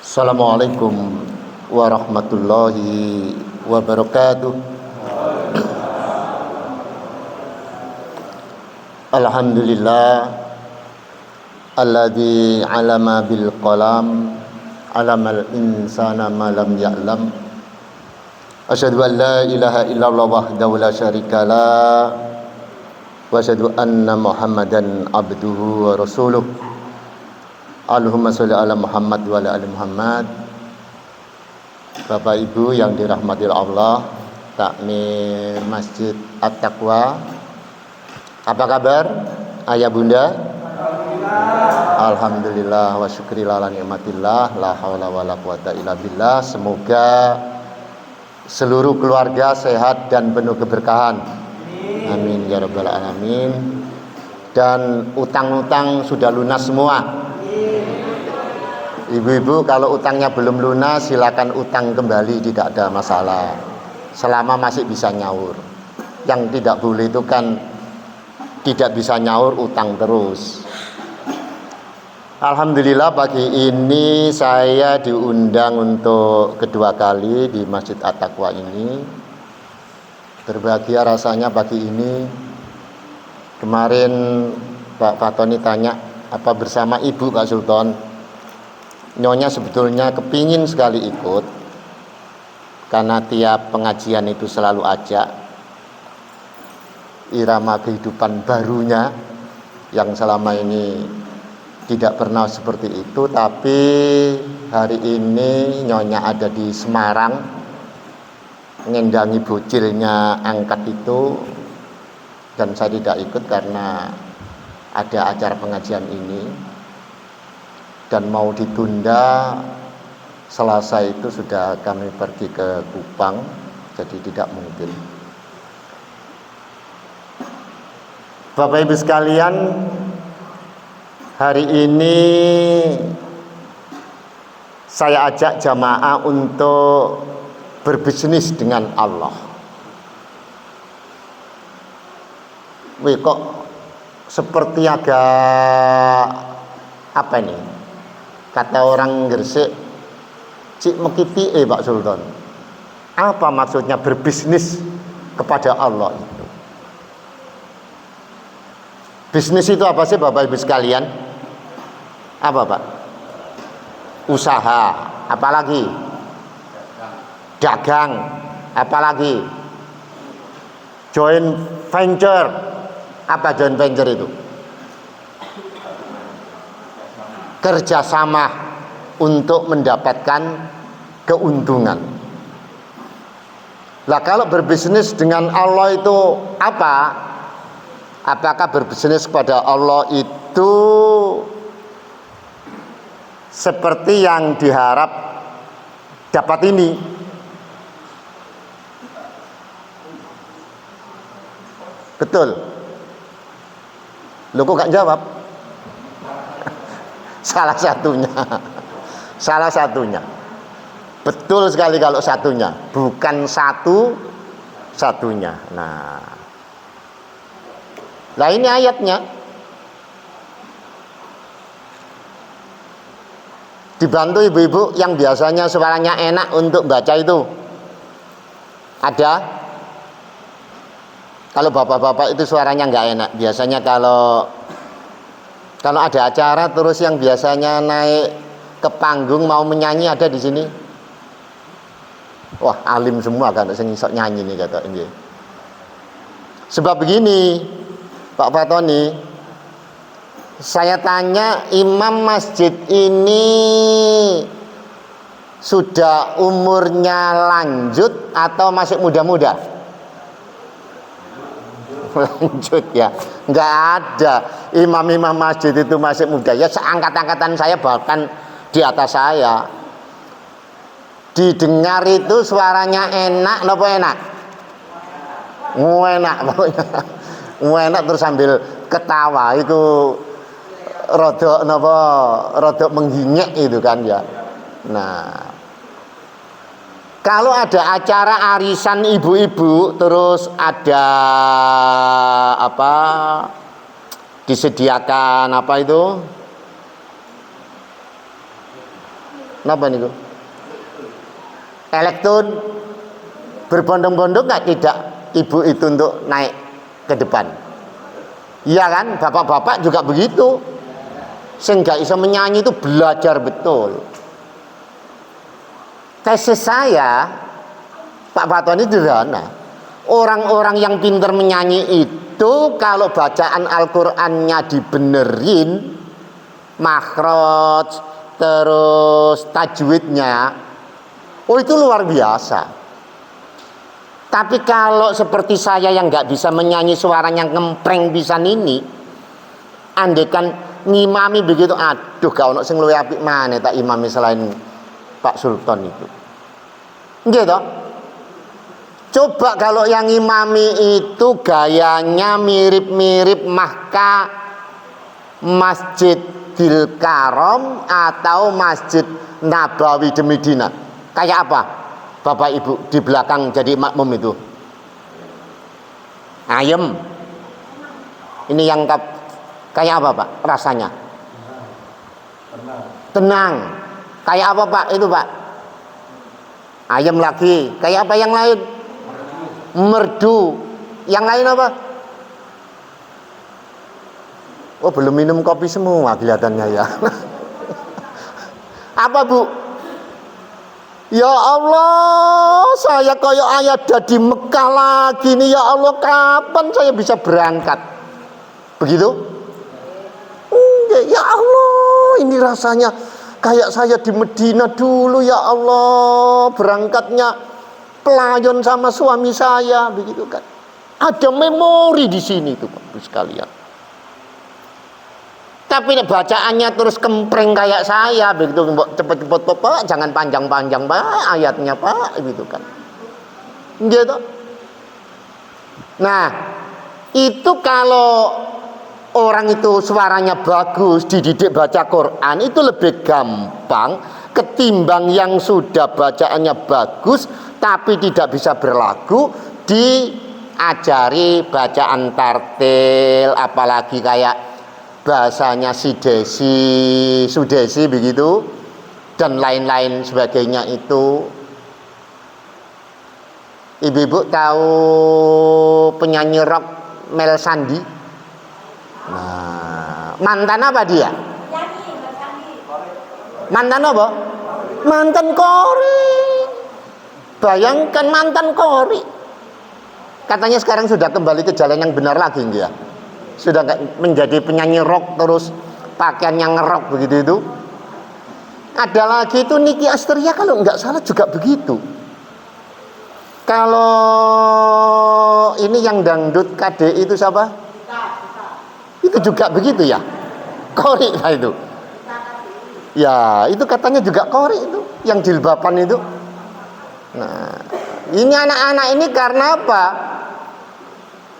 Assalamualaikum warahmatullahi wabarakatuh. Alhamdulillah alladzi 'alama bil qalam 'alamal insana ma lam ya'lam. Asyhadu an la ilaha illallah wahdahu la syarikalah wa asyhadu anna Muhammadan abduhu wa rasuluh. Allahumma sholli ala Muhammad wa ala ali Muhammad. Bapak Ibu yang dirahmati Allah, takmir Masjid At-Taqwa. Apa kabar ayah bunda? Alhamdulillah wa syukrillah ala nikmatillah, la haula wala quwata illa billah. Semoga seluruh keluarga sehat dan penuh keberkahan. Amin ya rabbal alamin. Dan utang-utang sudah lunas semua. Ibu-ibu kalau utangnya belum lunas silakan utang kembali, tidak ada masalah selama masih bisa nyaur. Yang tidak boleh itu kan tidak bisa nyaur, utang terus. Alhamdulillah pagi ini saya diundang untuk kedua kali di Masjid At-Taqwa ini. Berbahagia rasanya pagi ini. Kemarin Pak Fatoni tanya apa bersama Ibu Kak Sultan. Nyonya sebetulnya kepingin sekali ikut karena tiap pengajian itu selalu ajak irama kehidupan barunya yang selama ini tidak pernah seperti itu. Tapi hari ini Nyonya ada di Semarang ngendangi bocilnya angkat itu, dan saya tidak ikut karena ada acara pengajian ini. Dan mau ditunda, Selasa itu sudah kami pergi ke Kupang, jadi tidak mungkin. Bapak Ibu sekalian, hari ini saya ajak jamaah untuk berbisnis dengan Allah. Wih, kok seperti agak apa ini? Kata orang Gresik, cik mekiti Pak Sultan. Apa maksudnya berbisnis kepada Allah itu? Bisnis itu apa sih Bapak Ibu sekalian? Apa Pak? Usaha. Apalagi? Dagang. Apalagi? Joint venture. Apa joint venture itu? Kerjasama untuk mendapatkan keuntungan. Lah kalau berbisnis dengan Allah itu apa? Apakah berbisnis kepada Allah itu seperti yang diharap dapat ini? Betul? Loh kok gak jawab? Salah satunya betul sekali kalau satunya, bukan satunya. Nah ini ayatnya dibantu ibu-ibu yang biasanya suaranya enak untuk baca itu ada. Kalau bapak-bapak itu suaranya nggak enak biasanya kalau ada acara terus yang biasanya naik ke panggung mau menyanyi ada di sini. Wah, alim semua kan sing iso nyanyi nih kata ini. Sebab begini, Pak Fatoni, saya tanya imam masjid ini sudah umurnya lanjut atau masih muda-muda? Lanjut ya, nggak ada imam-imam masjid itu masih muda ya, seangkat-angkatan saya bahkan di atas saya. Didengar itu suaranya enak, nopo enak? Enak pokoknya, enak terus sambil ketawa itu rodok nopo, rodok menggingek itu kan ya. Nah, Kalau ada acara arisan ibu-ibu, terus ada apa, disediakan apa itu, apa nih, elektron, berbondong-bondong nggak tidak ibu itu untuk naik ke depan? Iya kan, bapak-bapak juga begitu. Sehingga bisa menyanyi itu belajar betul. Tesis saya, Pak Fatwa, ini sederhana. Orang-orang yang pintar menyanyi itu kalau bacaan Al-Qur'annya dibenerin, makhraj, terus tajwidnya, oh itu luar biasa. Tapi kalau seperti saya yang nggak bisa menyanyi, suaranya ngempreng pisan ini, andekan ngimami begitu, aduh gak ono sing luwih apik maneh tak imami selain Pak Sultan itu. Gitu. Coba kalau yang imami itu gayanya mirip-mirip Masjidil Karam atau Masjid Nabawi di Medina. Kayak apa? Bapak Ibu di belakang jadi makmum itu. Ayem. Ini yang kayak apa Pak rasanya? Tenang. Kayak apa Pak itu Pak? Ayem lagi. Kayak apa yang lain? Merdu. Yang lain apa? Oh belum minum kopi semua kelihatannya ya. Apa Bu? Ya Allah, saya kayak ada di Mekah lagi nih. Ya Allah, kapan saya bisa berangkat? Begitu? Ya Allah, ini rasanya kayak saya di Medina dulu. Ya Allah, berangkatnya pelayan sama suami saya, begitu kan? Ada memori di sini tuh, Bapak sekalian. Tapi bacaannya terus kempreng kayak saya, begitu, cepet-cepet Pak, jangan panjang-panjang Pak ayatnya Pak, gitu kan. Gitu. Nah, itu kalau orang itu suaranya bagus, dididik baca Quran, itu lebih gampang ketimbang yang sudah bacaannya bagus tapi tidak bisa berlagu, diajari bacaan tartil, apalagi kayak bahasanya Sudesi begitu, dan lain-lain sebagainya itu. Ibu-ibu tahu penyanyi rock Mel Sandi? Nah, mantan apa dia? Mantan apa? Mantan Kori. Bayangkan mantan Kori. Katanya sekarang sudah kembali ke jalan yang benar lagi enggak? Sudah nggak menjadi penyanyi rock terus pakaian yang ngerok begitu itu. Ada lagi itu Nicky Asteria kalau nggak salah juga begitu. Kalau ini yang dangdut KDI itu siapa? Itu juga begitu ya. Kori lah itu. Ya itu katanya juga Kori itu, yang jilbaban itu. Nah ini anak-anak ini karena apa?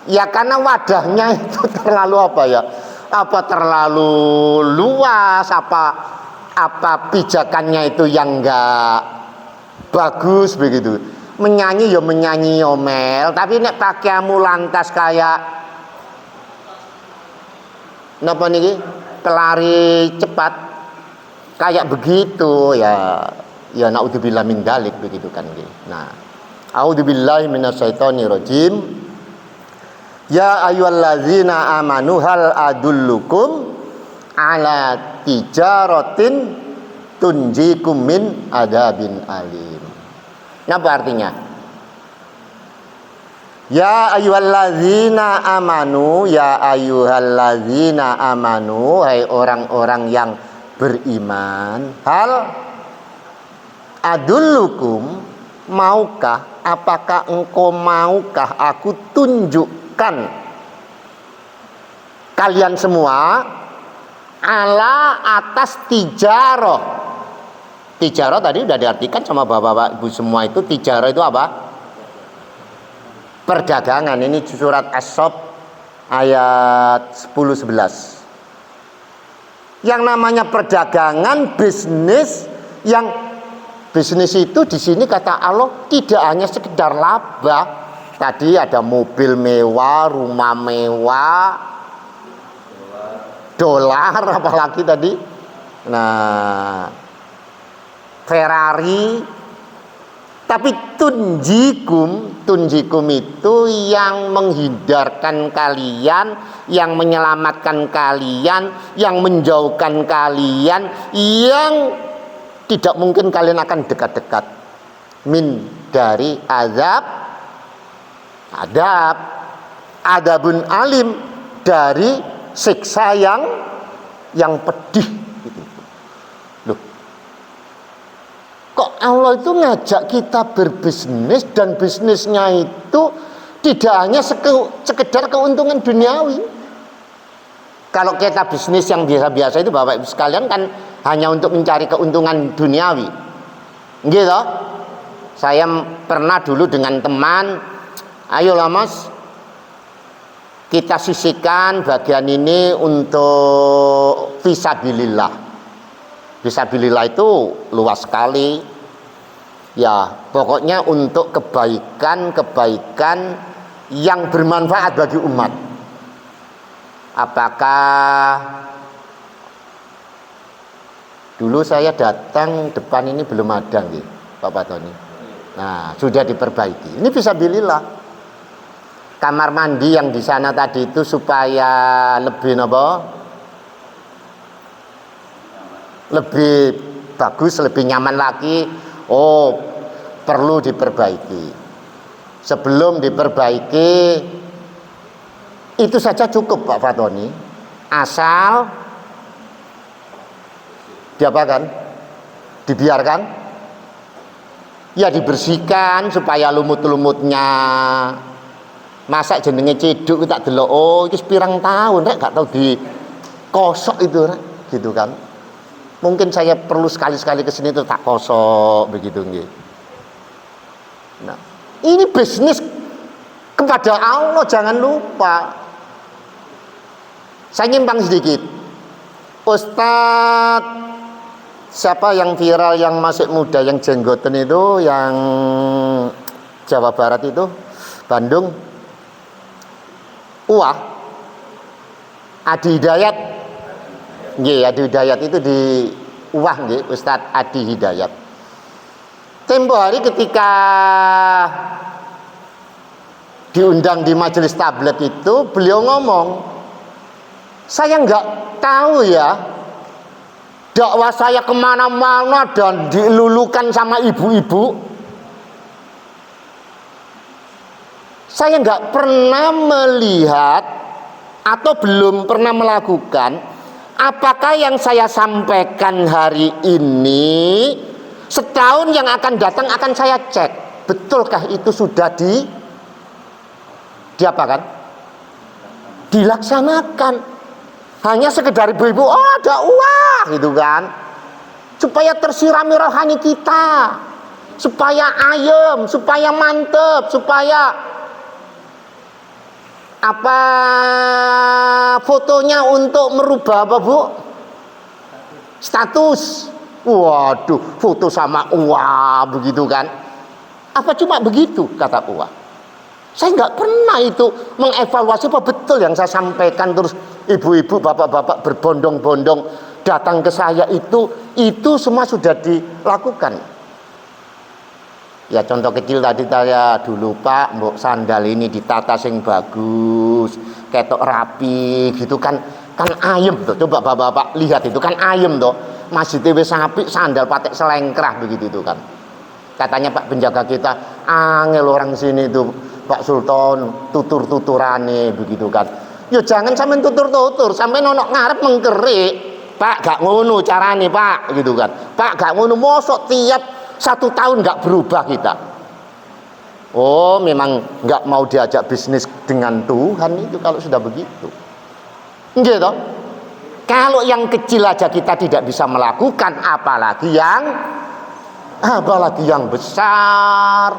Ya karena wadahnya itu terlalu apa ya? Apa terlalu luas? Apa pijakannya itu yang enggak bagus begitu? Menyanyi ya menyanyi omel, tapi nek pakaianmu lantas kayak napa niki? Pelari cepat kayak begitu ya. Ya naudzubillah min dzalik begitu kan nggih. Nah, a'udzubillahi minasyaitonirrajim. Ya ayyuhallazina amanu hal adullukum ala tijaratin tunjikum min adabin alim. Apa artinya? Ya ayyuhallazina amanu, ya ayyuhallazina amanu, hai orang-orang yang beriman. Hal adullukum, maukah, apakah engkau maukah aku tunjukkan kalian semua ala atas tijaroh. Tijaroh tadi udah diartikan sama bapak-bapak ibu semua, itu tijaroh itu apa? Perdagangan. Ini surat As-Saff ayat 10-11. Yang namanya perdagangan, bisnis yang Bisnis itu di sini kata Allah tidak hanya sekedar laba. Tadi ada mobil mewah, rumah mewah, dolar apalagi tadi. Nah, Ferrari. Tapi tunjikum itu yang menghindarkan kalian, yang menyelamatkan kalian, yang menjauhkan kalian, yang tidak mungkin kalian akan dekat-dekat dari adabun alim, dari siksa yang pedih gitu. Loh, kok Allah itu ngajak kita berbisnis, dan bisnisnya itu tidak hanya sekedar keuntungan duniawi. Kalau kita bisnis yang biasa-biasa itu Bapak Ibu sekalian kan hanya untuk mencari keuntungan duniawi, gitu. Saya pernah dulu dengan teman, ayolah Mas, kita sisihkan bagian ini untuk fisabilillah. Fisabilillah itu luas sekali. Ya, pokoknya untuk kebaikan yang bermanfaat bagi umat. Apakah dulu saya datang depan ini belum ada nih, Bapak Tony. Nah, sudah diperbaiki. Ini fisabilillah. Kamar mandi yang di sana tadi itu supaya lebih lebih bagus, lebih nyaman lagi. Oh, perlu diperbaiki. Sebelum diperbaiki, itu saja cukup Pak Fatoni. Asal diapakan? Dibiarkan, ya dibersihkan supaya lumut-lumutnya. Masa jenenge ceduk tak delok, oh itu pirang tahun rek gak tau dikosok itu rek, gitu kan. Mungkin saya perlu sekali-sekali ke sini tuh tak kosok begitu nggih. Nah, ini bisnis kepada Allah, jangan lupa. Saya nyimpang sedikit. Ustadz siapa yang viral, yang masih muda, yang jenggoten itu, yang Jawa Barat itu, Bandung, Adi Hidayat. Nggih, Adi Hidayat itu di nggih, Ustadz Adi Hidayat. Tempo hari ketika diundang di majelis tablet itu, beliau ngomong, saya nggak tahu ya, dakwah saya kemana-mana dan dilulukan sama ibu-ibu. Saya nggak pernah melihat atau belum pernah melakukan apakah yang saya sampaikan hari ini setahun yang akan datang akan saya cek betulkah itu sudah diapakan? Dilaksanakan. Hanya sekedar ibu-ibu, oh ada uang gitu kan, supaya tersirami rohani kita, supaya ayem, supaya mantep, supaya apa fotonya untuk merubah apa Bu? Status. Waduh, foto sama uang begitu kan? Apa cuma begitu kata uang? Saya nggak pernah itu mengevaluasi apa betul yang saya sampaikan, terus ibu-ibu, bapak-bapak berbondong-bondong datang ke saya itu semua sudah dilakukan. Ya contoh kecil tadi saya dulu Pak, mbok sandal ini ditata sing bagus, ketok rapi gitu kan ayem tuh. Coba bapak-bapak lihat itu kan ayem tuh. Masjid wis apik, sandal patek selengkrah begitu itu kan. Katanya Pak penjaga kita, angel orang sini tuh Pak Sultan, tutur-tuturane begitu kan. Ya jangan sampean tutur-tutur, sampean ono ngarep mengkerik. Pak gak ngono carane Pak gitu kan. Pak gak ngono, mosok tiap 1 tahun gak berubah kita. Oh memang gak mau diajak bisnis dengan Tuhan itu kalau sudah begitu. Gitu. Kalau yang kecil aja kita tidak bisa melakukan, apalagi yang besar.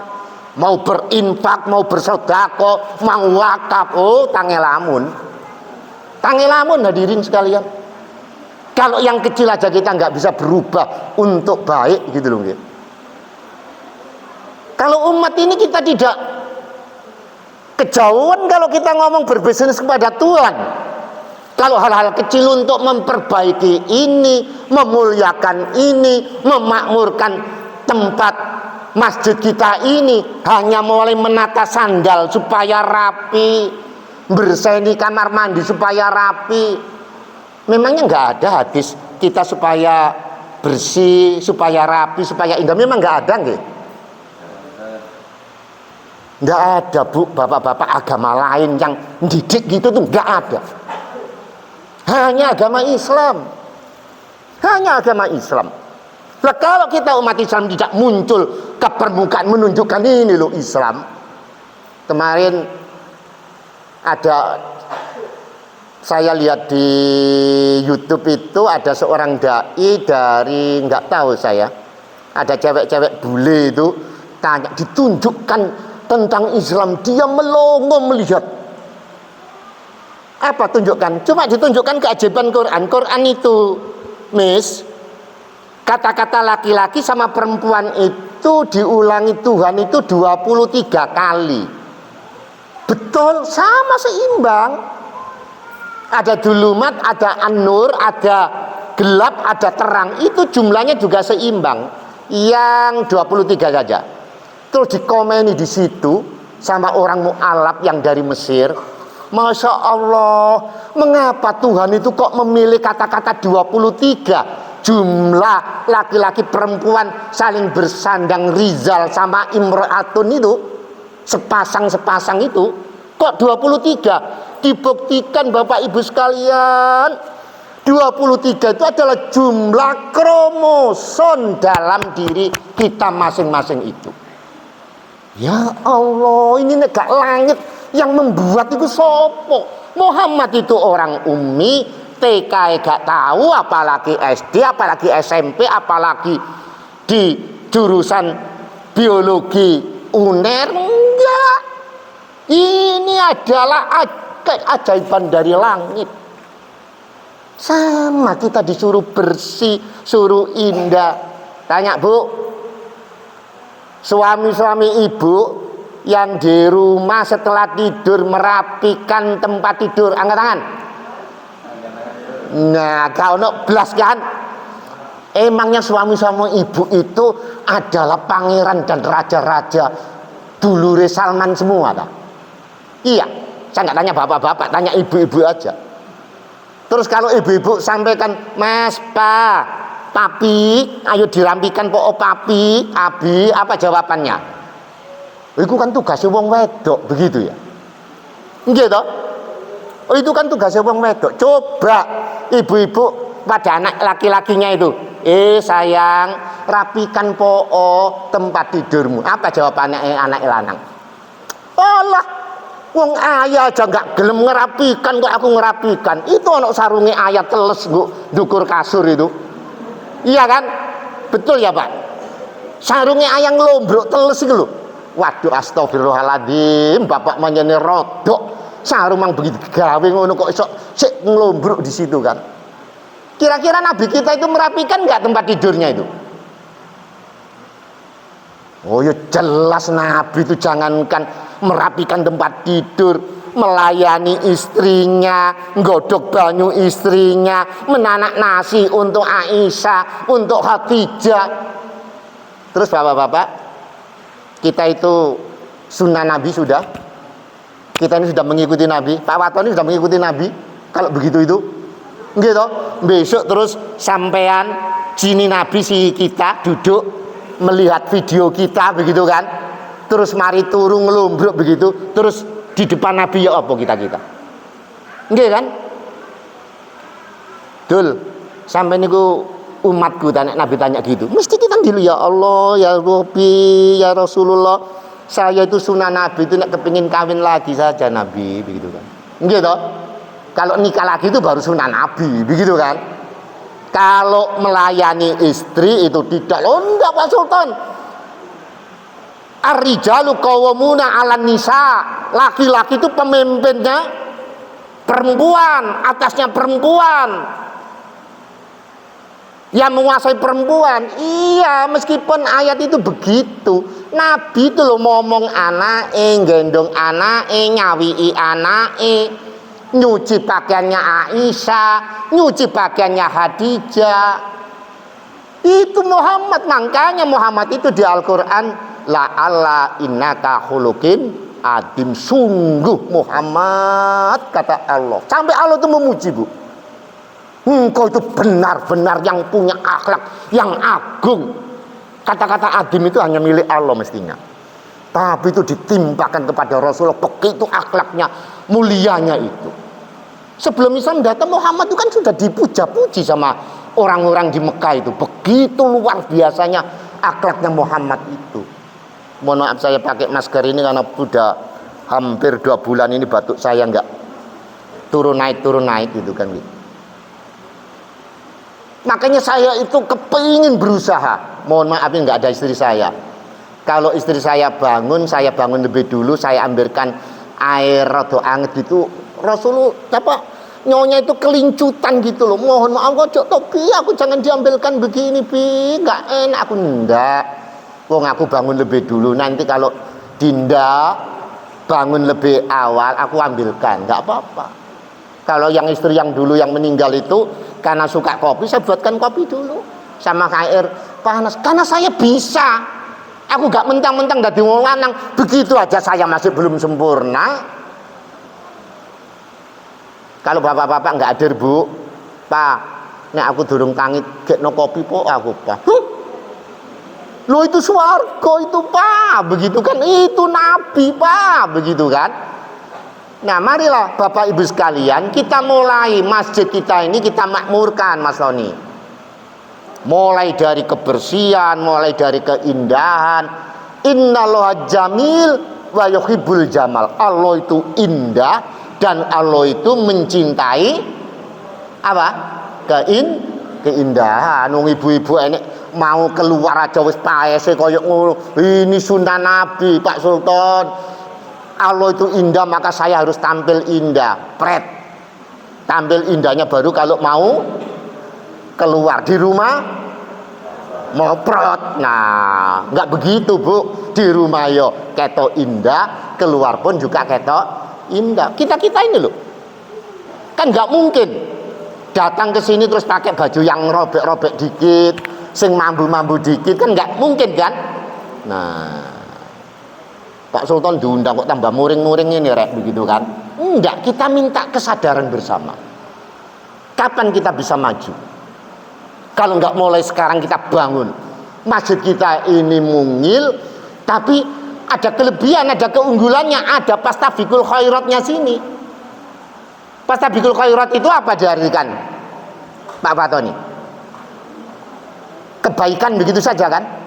Mau berinfak, mau bersedekah, mau wakaf, oh tangelamun hadirin sekalian. Kalau yang kecil aja kita nggak bisa berubah untuk baik gitu loh. Kalau umat ini kita tidak kejauhan kalau kita ngomong berbisnis kepada Tuhan. Kalau hal-hal kecil untuk memperbaiki ini, memuliakan ini, memakmurkan tempat masjid kita ini, hanya mulai menata sandal supaya rapi, berseni kamar mandi supaya rapi. Memangnya nggak ada hadis kita supaya bersih, supaya rapi, supaya indah? Memang nggak ada, nggih? Nggak ada, Bu. Bapak-bapak agama lain yang didik gitu tuh nggak ada. Hanya agama Islam. Hanya agama Islam. Nah, kalau kita umat Islam tidak muncul ke permukaan menunjukkan ini loh Islam. Kemarin ada, saya lihat di YouTube itu ada seorang dai dari, nggak tahu saya, ada cewek-cewek bule itu tanya, ditunjukkan tentang Islam, dia melongo melihat. Apa tunjukkan? Cuma ditunjukkan keajaiban Quran. Quran itu, Miss, kata-kata laki-laki sama perempuan itu diulangi Tuhan itu 23 kali. Betul, sama seimbang. Ada dulumat, ada an-nur, ada gelap, ada terang. Itu jumlahnya juga seimbang. Yang 23 saja. Terus dikomeni di situ sama orang mu'alaf yang dari Mesir. Masya Allah, mengapa Tuhan itu kok memilih kata-kata 23? Jumlah laki-laki perempuan saling bersandang, Rizal sama Imro'atun itu, sepasang-sepasang itu, kok 23? Dibuktikan Bapak Ibu sekalian, 23 itu adalah jumlah kromosom dalam diri kita masing-masing itu. Ya Allah, ini negak langit yang membuat itu sopo. Muhammad itu orang ummi, TK gak tahu, apalagi SD, apalagi SMP, apalagi di jurusan biologi UNER. Enggak. Ini adalah keajaiban dari langit. Sama kita disuruh bersih, suruh indah. Tanya Bu, suami-suami ibu yang di rumah setelah tidur merapikan tempat tidur, angkat tangan. Nah, kau nak belas kan? Emangnya suami-suami ibu itu adalah pangeran dan raja-raja dulure Salman semua tak? Iya, saya nggak tanya bapak-bapak, tanya ibu-ibu aja. Terus kalau ibu-ibu sampaikan, Mas, Pak, Papi, ayo dirampikan po papi, abi, apa jawabannya? Itu kan tugasnya wong wedok, begitu ya? Nggih toh? Oh, itu kan tugasnya wong wedok. Coba ibu-ibu pada anak laki-lakinya itu, sayang, rapikan po tempat tidurmu. Apa jawabannya anak lanang? Allah, wong ayah aja nggak gelem ngerapikan, kok aku ngerapikan. Itu anak sarungi ayah teles dukur kasur itu. Iya kan? Betul ya Pak? Sarungi ayah ngelombrok teles itu loh. Waduh, astagfirullahaladzim, bapak menjadi rodok. Sarung mang begitu gawe ngono kok iso sik ngelombrok di situ kan? Kira-kira Nabi kita itu merapikan nggak tempat tidurnya itu? Oh ya jelas Nabi itu jangankan merapikan tempat tidur, melayani istrinya, nggodok banyu istrinya, menanak nasi untuk Aisyah, untuk Khadijah. Terus bapak-bapak, kita itu sunnah Nabi sudah, kita ini sudah mengikuti Nabi. Pak Waton ini sudah mengikuti Nabi. Kalau begitu itu, gitu. Besok terus sampean jini Nabi si kita duduk melihat video kita begitu kan. Terus mari turun ngelombrok begitu. Terus di depan Nabi ya apa kita? Nggih kan? Dul, sampai niku umatku tanya Nabi tanya gitu. Mesti kita dulu ya Allah, ya Rabbi, ya Rasulullah. Saya itu sunnah Nabi itu nak kepingin kawin lagi saja Nabi begitu kan. Nggih toh? Kalau nikah lagi itu baru sunnah Nabi begitu kan. Kalau melayani istri itu tidak. Loh enggak Pak Sultan. Ar-rijalu qawwamuna 'alan nisa. Laki-laki itu pemimpinnya perempuan, atasnya perempuan. yang menguasai perempuan. Iya, meskipun ayat itu begitu, Nabi itu loh ngomong anake, gendong anake, nyawii anake, nyuci pakaiannya Aisyah, nyuci pakaiannya Khadijah. Itu Muhammad. Makanya Muhammad itu di Al-Quran, la alla innaka khuluqin adim, sungguh Muhammad, kata Allah. Sampai Allah itu memuji, Bu. Engkau itu benar-benar yang punya akhlak yang agung. Kata-kata adim itu hanya milik Allah mestinya, tapi itu ditimpakan kepada Rasulullah. Begitu akhlaknya, mulianya itu. Sebelum Islam datang, Muhammad itu kan sudah dipuja-puji sama orang-orang di Mekah itu. Begitu luar biasanya akhlaknya Muhammad itu. Mohon maaf saya pakai masker ini karena sudah hampir 2 bulan ini batuk saya nggak turun naik gitu kan gitu. Makanya saya itu kepingin berusaha. Mohon maaf ini nggak ada istri saya. Kalau istri saya bangun lebih dulu, saya ambilkan air rada anget gitu. Rasulullah apa nyonya itu kelincutan gitu loh. Mohon maaf kok Tobi, aku jangan diambilkan begini Bi, nggak enak. Aku ndak. Wong aku bangun lebih dulu, nanti kalau Dinda bangun lebih awal aku ambilkan, nggak apa-apa. Kalau yang istri yang dulu yang meninggal itu karena suka kopi, saya buatkan kopi dulu sama air panas. Karena saya bisa, aku gak mentang-mentang dadi wong lanang. Begitu aja saya masih belum sempurna. Kalau bapak-bapak nggak hadir, Bu, Pak, nek aku durung tangit gekno kopi po aku, Pak. Lo itu swarga itu, Pak, begitu kan? Itu Nabi, Pak, begitu kan? Nah, marilah Bapak Ibu sekalian, kita mulai masjid kita ini kita makmurkan, Mas Loni. Mulai dari kebersihan, mulai dari keindahan. Innallaha jamil wa yuhibbul jamal. Allah itu indah dan Allah itu mencintai apa? Keindahan. Wong ibu-ibu ini mau keluar aja wis paese koyo ngono. Ini sunnah Nabi, Pak Sultan. Allah itu indah, maka saya harus tampil indah. Pret. Tampil indahnya baru kalau mau keluar. Di rumah moprot. Nah, nggak begitu, Bu. Di rumah yo ketok indah, keluar pun juga ketok indah. Kita ini loh, kan nggak mungkin datang ke sini terus pakai baju yang robek-robek dikit, sing mambu-mambu dikit, kan nggak mungkin kan. Nah, Pak Sultan diundang kok tambah muring-muring ini rek begitu kan. Enggak, kita minta kesadaran bersama. Kapan kita bisa maju? Kalau enggak mulai sekarang kita bangun. Masjid kita ini mungil, tapi ada kelebihan, ada keunggulannya, ada pastabikul khairatnya sini. Pastabikul khairat itu apa diartikan, Pak Fatoni? Kebaikan begitu saja kan?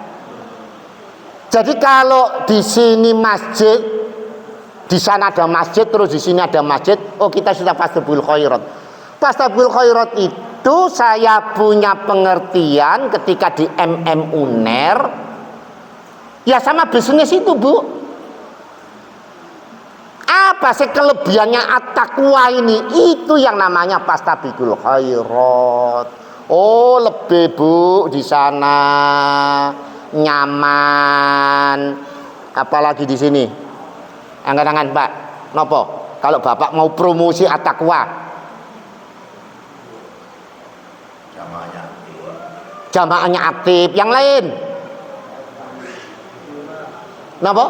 Jadi kalau di sini masjid, di sana ada masjid, terus di sini ada masjid, oh kita sudah pastabikul khairat. Pastabikul khairat itu saya punya pengertian ketika di UNER, ya sama bisnis itu, Bu. Apa sih kelebihannya at-taqwa ini? Itu yang namanya pastabikul khairat. Oh, lebih, Bu, di sana nyaman. Apalagi di sini. Angkat tangan, Pak. Nopo? Kalau Bapak mau promosi at-taqwa. Jamaahnya aktif. Yang lain? Nopo?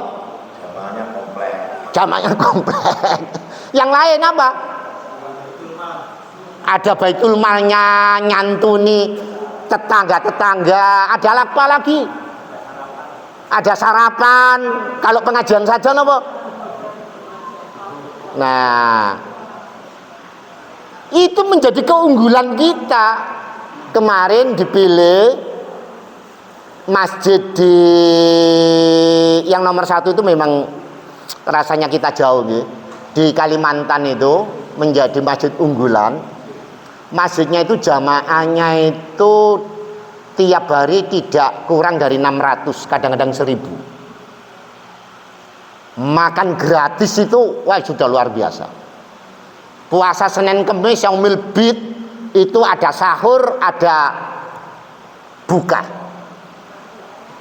Jamaahnya komplek. Yang lain apa? Ada baitul malnya, nyantuni tetangga-tetangga. Ada apa lagi? Ada sarapan. Kalau pengajian saja nopo? Nah, itu menjadi keunggulan kita. Kemarin dipilih masjid di yang nomor 1 itu memang rasanya kita jauh gitu. Di Kalimantan itu menjadi masjid unggulan. Masjidnya itu jamaahnya itu tiap hari tidak kurang dari 600, kadang-kadang 1000. Makan gratis itu wah sudah luar biasa. Puasa Senin Kemis Yaumil Bid itu ada sahur, ada buka.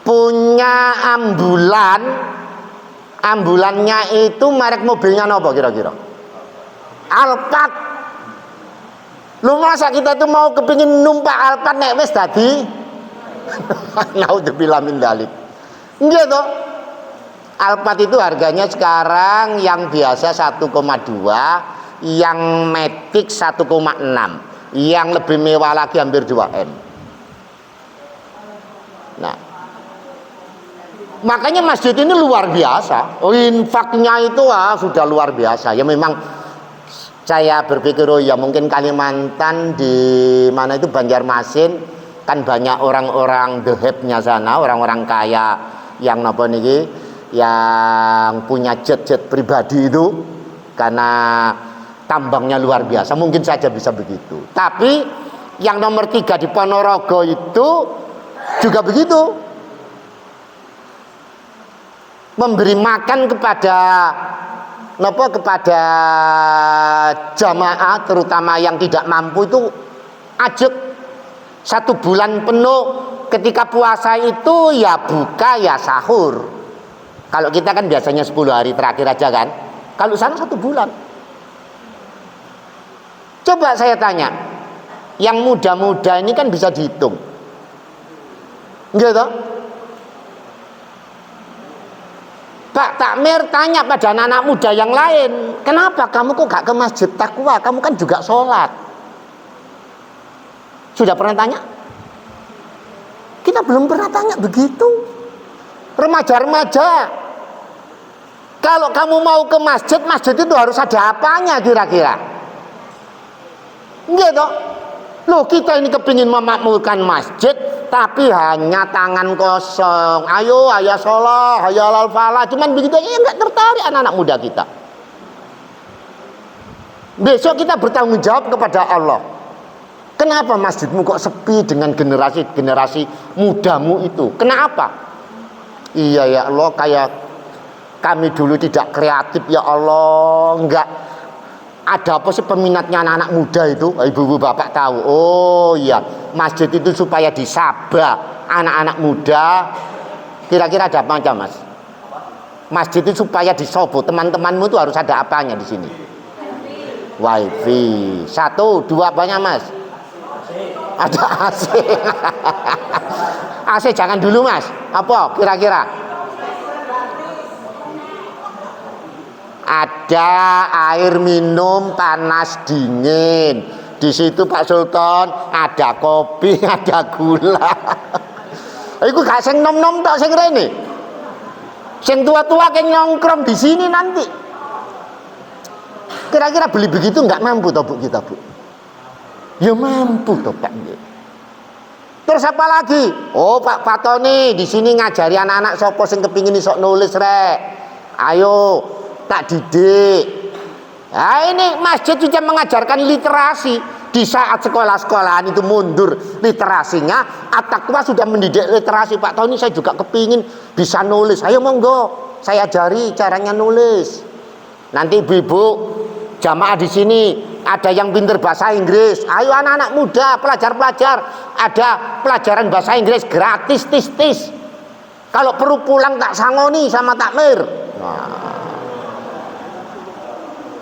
Punya ambulannya itu merek mobilnya apa kira-kira? Alphard. Lu masa kita tuh mau kepingin numpak Alphard nek wis dadi naudzubillah min dzalik. Nggih toh? Alphard itu harganya sekarang yang biasa 1,2, yang Matic 1,6, yang lebih mewah lagi hampir 2M. Nah, makanya masjid ini luar biasa. Infaknya itu sudah luar biasa. Ya memang saya berpikir ya mungkin Kalimantan di mana itu Banjarmasin kan banyak orang-orang the hype-nya sana, orang-orang kaya yang napa niki, yang punya jet-jet pribadi itu karena tambangnya luar biasa, mungkin saja bisa begitu. Tapi yang nomor 3 di Ponorogo itu juga begitu, memberi makan kepada jamaah terutama yang tidak mampu itu ajak 1 bulan penuh. Ketika puasa itu ya buka ya sahur. Kalau kita kan biasanya 10 hari terakhir aja kan, kalau sana 1 bulan. Coba saya tanya, yang muda-muda ini kan bisa dihitung, gitu. Pak Takmir tanya pada anak-anak muda yang lain, kenapa kamu kok gak ke masjid Taqwa? Kamu kan juga sholat. Sudah pernah tanya? Kita belum pernah tanya begitu. Remaja-remaja, kalau kamu mau ke masjid, masjid itu harus ada apanya kira-kira? Gitu. Loh, kita ini kepingin memakmurkan masjid, tapi hanya tangan kosong. Ayo sholat, ayo al-falah, cuman begitu aja nggak tertarik anak-anak muda kita. Besok kita bertanggung jawab kepada Allah. Kenapa masjidmu kok sepi dengan generasi mudamu itu? Kenapa? Iya ya Allah, kayak kami dulu tidak kreatif ya Allah, enggak. Ada apa sih peminatnya anak-anak muda itu? Ibu-ibu bapak tahu. Oh iya, masjid itu supaya disabah anak-anak muda. Kira-kira ada apa aja, Mas? Masjid itu supaya disobo. Teman-temanmu itu harus ada apanya di sini? Wifi. 1, 2 apanya, Mas? Ada AC. AC jangan dulu, Mas. Apa kira-kira? Ada air minum panas dingin. Di situ Pak Sultan ada kopi, ada gula. Iku gak sing nom-nom tok sing rene. Sing tua-tua kayak nongkrong di sini nanti. Kira-kira beli begitu nggak mampu toh Bu kita, Bu? Ya mampu toh Pak. Terus apa lagi? Oh Pak Fatoni di sini ngajari anak-anak sopo sing kepingin iso nulis rek. Ayo tak didik. Nah, ini masjid juga mengajarkan literasi. Di saat sekolah-sekolahan itu mundur literasinya, At-Taqwa sudah mendidik literasi. Pak Tony saya juga kepingin bisa nulis. Ayo monggo, saya ajari caranya nulis. Nanti ibu-ibu jamaah di sini ada yang pinter bahasa Inggris. Ayo anak-anak muda, pelajar-pelajar, ada pelajaran bahasa Inggris gratis tis-tis. Kalau perlu pulang tak sangoni sama takmir. Nah.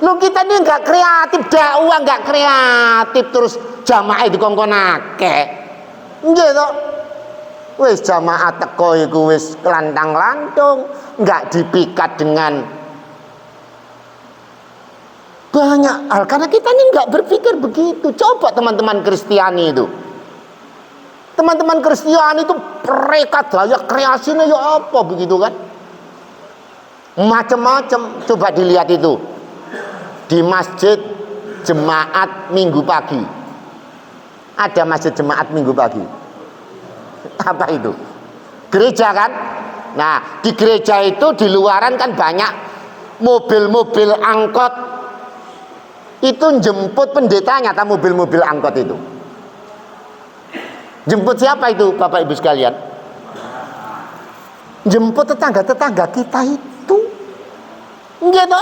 Lu kita ini nggak kreatif, dakwah nggak kreatif, terus jamaah itu kongkon akeh. Gitu. Wis jamaah teko iku wis kelantang-lantung, nggak dipikat dengan banyak hal, karena kita ini nggak berpikir begitu. Coba teman-teman Kristiani itu, teman-teman Kristiani itu mereka daya kreasinya ya apa begitu kan, macam-macam. Coba dilihat itu di masjid jemaat minggu pagi, ada masjid jemaat minggu pagi. Apa itu? Gereja kan? Nah di gereja itu di luaran kan banyak mobil-mobil angkot itu jemput pendetanya, atau mobil-mobil angkot itu jemput siapa itu Bapak Ibu sekalian? Jemput tetangga-tetangga kita itu, gitu.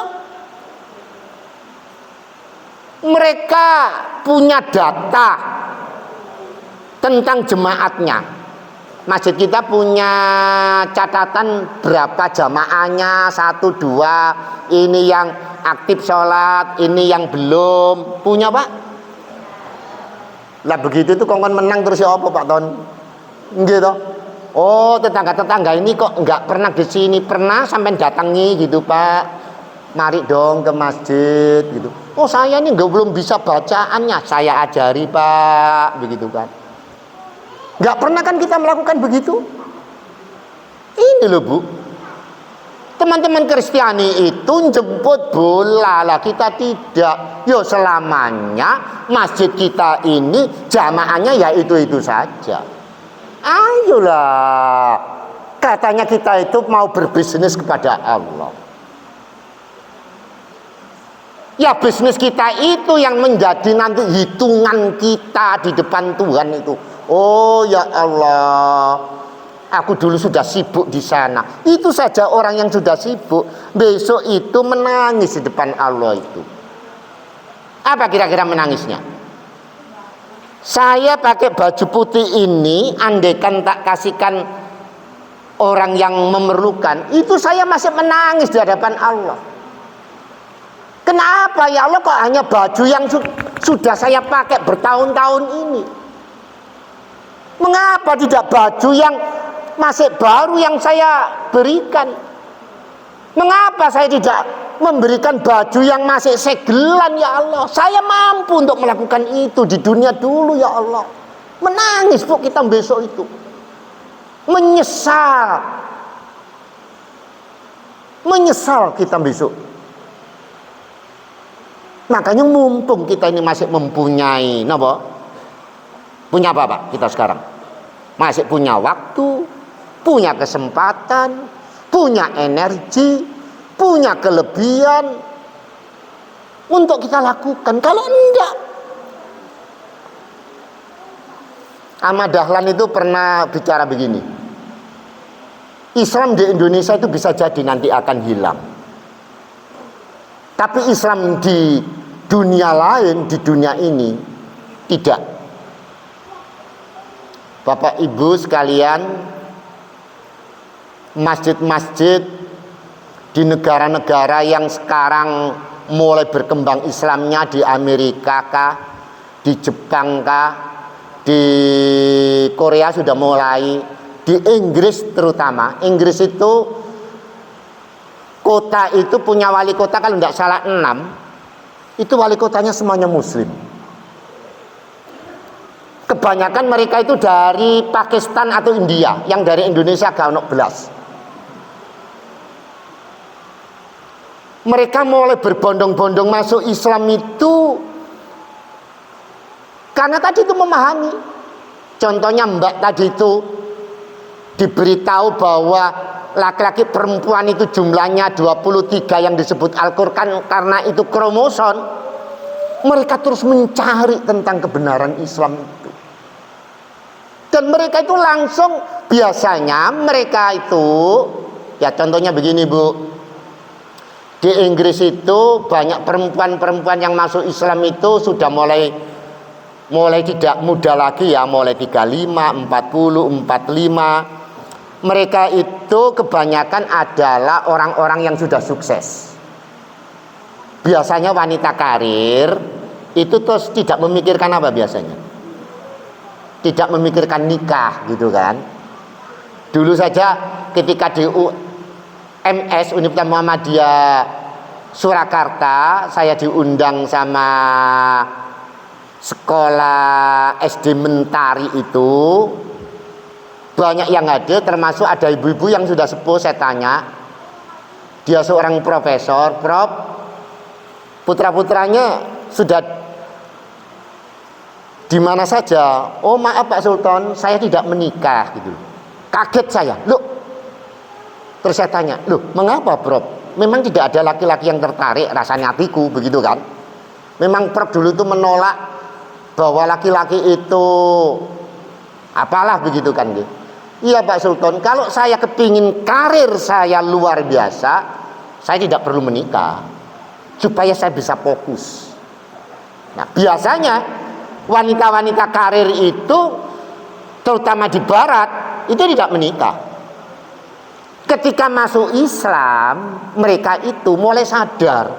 Mereka punya data tentang jemaatnya. masjid kita punya catatan berapa jamaahnya, 1, 2, ini yang aktif sholat, ini yang belum. Punya Pak? Lah begitu tuh kongkon menang terus ya apa Pak Ton? Gitu. Oh, tetangga-tetangga ini kok nggak pernah di sini, pernah sampai datangi gitu Pak. Mari dong ke masjid gitu. Oh saya ini belum bisa bacaannya, saya ajari Pak, begitu kan. Nggak pernah kan kita melakukan begitu? Ini loh Bu, teman-teman Kristiani itu jemput bola lah, kita tidak. Yo selamanya masjid kita ini jamaahnya ya itu-itu saja. Ayolah, katanya kita itu mau berbisnis kepada Allah. Ya bisnis kita itu yang menjadi nanti hitungan kita di depan Tuhan itu. Oh ya Allah, aku dulu sudah sibuk di sana. Itu saja orang yang sudah sibuk, besok itu menangis di depan Allah itu. Apa kira-kira menangisnya? Saya pakai baju putih ini, andaikan tak kasihkan orang yang memerlukan, itu saya masih menangis di hadapan Allah. Kenapa ya Allah kok hanya baju yang sudah saya pakai bertahun-tahun ini? Mengapa tidak baju yang masih baru yang saya berikan? Mengapa saya tidak memberikan baju yang masih segelan ya Allah? Saya mampu untuk melakukan itu di dunia dulu ya Allah. Menangis Bu kita besok itu. Menyesal. Menyesal kita besok. Makanya mumpung kita ini masih mempunyai apa? Punya apa Pak kita sekarang? Masih punya waktu, punya kesempatan, punya energi, punya kelebihan untuk kita lakukan. Kalau enggak, Ahmad Dahlan itu pernah bicara begini, Islam di Indonesia itu bisa jadi nanti akan hilang, tapi Islam di dunia lain, di dunia ini tidak. Bapak Ibu sekalian, masjid-masjid di negara-negara yang sekarang mulai berkembang Islamnya, di Amerika kah, di Jepang kah, di Korea sudah mulai, di Inggris terutama. Inggris itu kota itu punya wali kota kalau tidak salah 6, itu wali kotanya semuanya muslim. Kebanyakan mereka itu dari Pakistan atau India, yang dari Indonesia gak ono belas. Mereka mulai berbondong-bondong masuk Islam itu karena tadi itu memahami. Contohnya Mbak tadi itu diberitahu bahwa laki-laki perempuan itu jumlahnya 23 yang disebut Al-Quran karena itu kromosom. Mereka terus mencari tentang kebenaran Islam itu. Dan mereka itu langsung, biasanya mereka itu, ya contohnya begini Bu, di Inggris itu banyak perempuan-perempuan yang masuk Islam itu sudah mulai tidak muda lagi ya, mulai 35, 40, 45. Mereka itu kebanyakan adalah orang-orang yang sudah sukses. Biasanya wanita karir itu terus tidak memikirkan apa biasanya? Tidak memikirkan nikah gitu kan. Dulu saja ketika di UMS, Universitas Muhammadiyah Surakarta, saya diundang sama sekolah SD Mentari itu. Banyak yang hadir, termasuk ada ibu-ibu yang sudah sepuh. Saya tanya, dia seorang profesor, Prof, putra-putranya sudah di mana saja? Oh maaf Pak Sultan, saya tidak menikah gitu. Kaget saya, loh. Terus saya tanya, loh mengapa Prof? Memang tidak ada laki-laki yang tertarik, rasanya hatiku begitu kan? Memang Prof dulu itu menolak bahwa laki-laki itu apalah begitu kan gitu. Iya Pak Sultan, kalau saya kepingin karir saya luar biasa, saya tidak perlu menikah supaya saya bisa fokus. Nah biasanya wanita-wanita karir itu terutama di barat itu tidak menikah. Ketika masuk Islam, mereka itu mulai sadar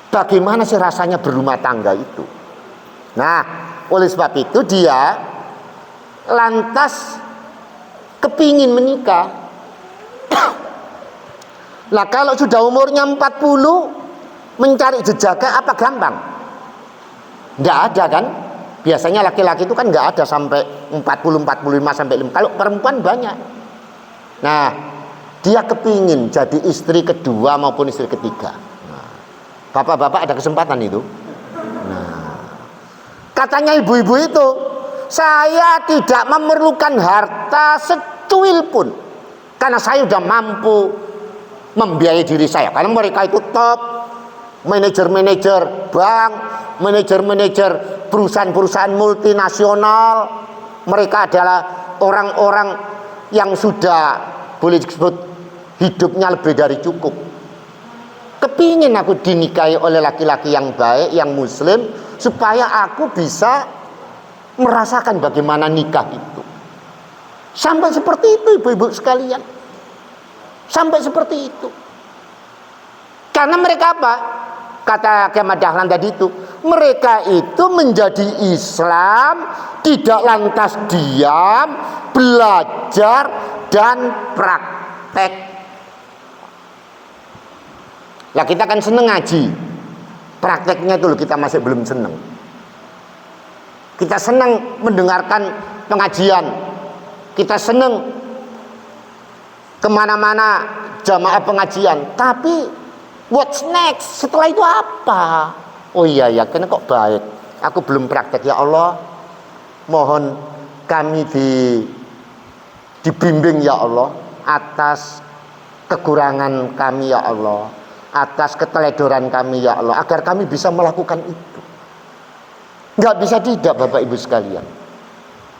bagaimana sih rasanya berumah tangga itu. Nah, oleh sebab itu dia lantas kepingin menikah. Nah, kalau sudah umurnya 40, mencari jejaka apa gampang? Nggak ada kan? Biasanya laki-laki itu kan nggak ada sampai 40, 45 sampai 5. Kalau perempuan banyak. Nah, dia kepingin jadi istri kedua maupun istri ketiga. Nah, bapak-bapak ada kesempatan itu. Nah, katanya ibu-ibu itu, saya tidak memerlukan harta secuil pun, karena saya sudah mampu membiayai diri saya. Karena mereka itu top manajer-manajer bank, manajer-manajer perusahaan-perusahaan multinasional. Mereka adalah orang-orang yang sudah boleh disebut hidupnya lebih dari cukup. Kepingin aku dinikahi oleh laki-laki yang baik, yang muslim, supaya aku bisa merasakan bagaimana nikah itu. Sampai seperti itu ibu-ibu sekalian. Sampai seperti itu. Karena mereka apa? Kata Kiai Ahmad Dahlan tadi itu, mereka itu menjadi Islam tidak lantas diam, belajar dan praktek. Lah kita kan seneng ngaji, prakteknya itu loh kita masih belum seneng. Kita senang mendengarkan pengajian, kita senang kemana-mana jamaah pengajian, tapi what's next? Setelah itu apa? Oh iya ya, karena kok baik. Aku belum praktek, ya Allah. Mohon kami dibimbing ya Allah atas kekurangan kami ya Allah, atas keteledoran kami ya Allah, agar kami bisa melakukan itu. Nggak bisa tidak Bapak Ibu sekalian.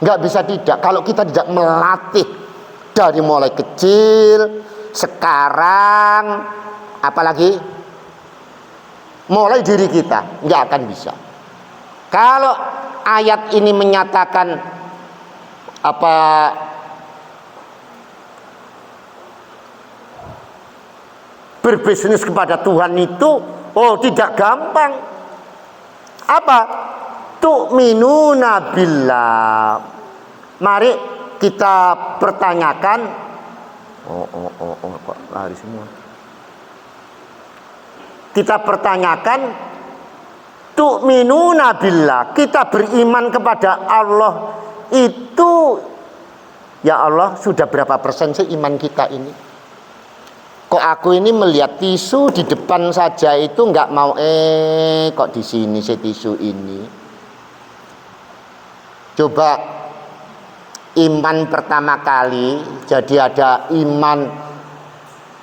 Nggak bisa tidak kalau kita tidak melatih dari mulai kecil, sekarang, apalagi mulai diri kita, nggak akan bisa. Kalau ayat ini menyatakan apa, berbisnis kepada Tuhan itu, oh tidak gampang. Apa? Tu'minuna billah. Mari kita pertanyakan. Kok lari semua? Kita pertanyakan, tu'minuna billah, kita beriman kepada Allah itu, ya Allah, sudah berapa persen sih iman kita ini? Kok aku ini melihat tisu di depan saja itu nggak mau, kok di sini sih tisu ini? Coba iman pertama kali, jadi ada iman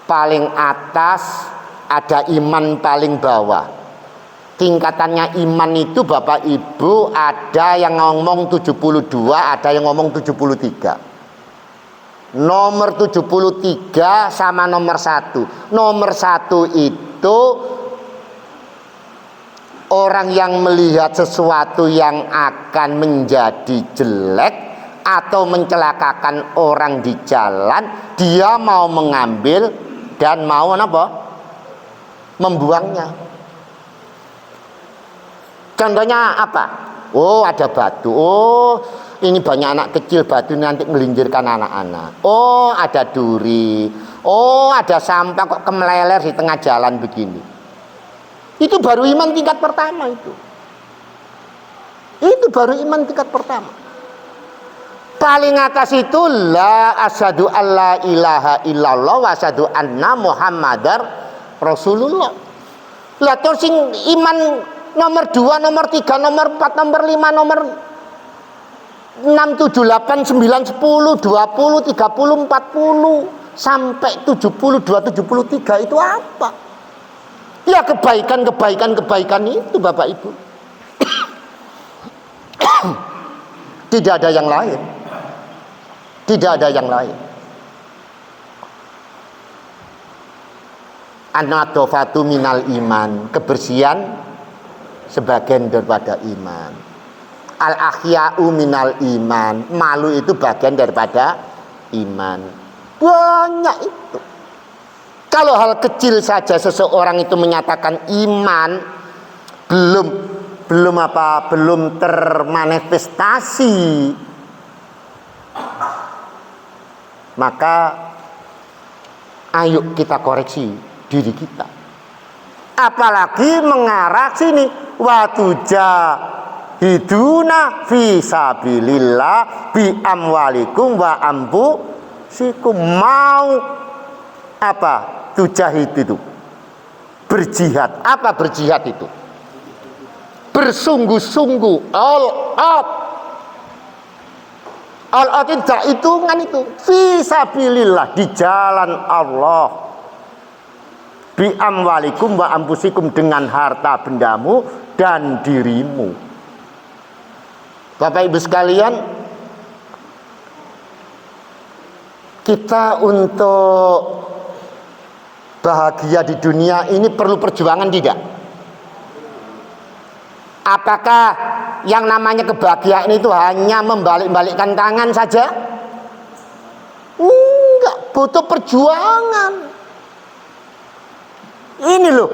paling atas, ada iman paling bawah. Tingkatannya iman itu Bapak Ibu, ada yang ngomong 72, ada yang ngomong 73. Nomor 73 sama nomor 1. Nomor 1 itu orang yang melihat sesuatu yang akan menjadi jelek atau mencelakakan orang di jalan, dia mau mengambil dan mau apa? Membuangnya. Contohnya apa? Oh, ada batu. Oh, ini banyak anak kecil, batu nanti melinggirkan anak-anak. Oh, ada duri. Oh, ada sampah kok kemeleler di tengah jalan begini. Itu baru iman tingkat pertama itu. Itu baru iman tingkat pertama. Paling atas itu la asyhadu alla ilaha illallah wa asyhadu anna muhammadar rasulullah. Lah terus sing iman nomor 2, nomor 3, nomor 4, nomor 5, nomor 6, 7, 8, 9, 10, 20, 30, 40 sampai 72, 73 itu apa? Ya kebaikan itu Bapak Ibu. Tidak ada yang lain. Tidak ada yang lain. An-nadhafatu minal iman, kebersihan sebagian daripada iman. Al-ahya'u minal iman. Malu itu bagian daripada iman. Banyak itu. Kalau hal kecil saja seseorang itu menyatakan iman, belum termanifestasi, maka ayo kita koreksi diri kita. Apalagi mengarah sini, watuja hiduna fi sabilillah bi amwalikum wa amfusikum. Mau apa? Tujahid itu berjihad. Apa berjihad itu? Bersungguh-sungguh, all out. All out itu hitungan itu. Fi sabilillah, di jalan Allah. Bi amwalikum wa amfusikum, dengan harta bendamu dan dirimu. Bapak Ibu sekalian, kita untuk bahagia di dunia ini perlu perjuangan tidak? Apakah yang namanya kebahagiaan itu hanya membalik-balikkan tangan saja? Enggak, butuh perjuangan. Ini loh,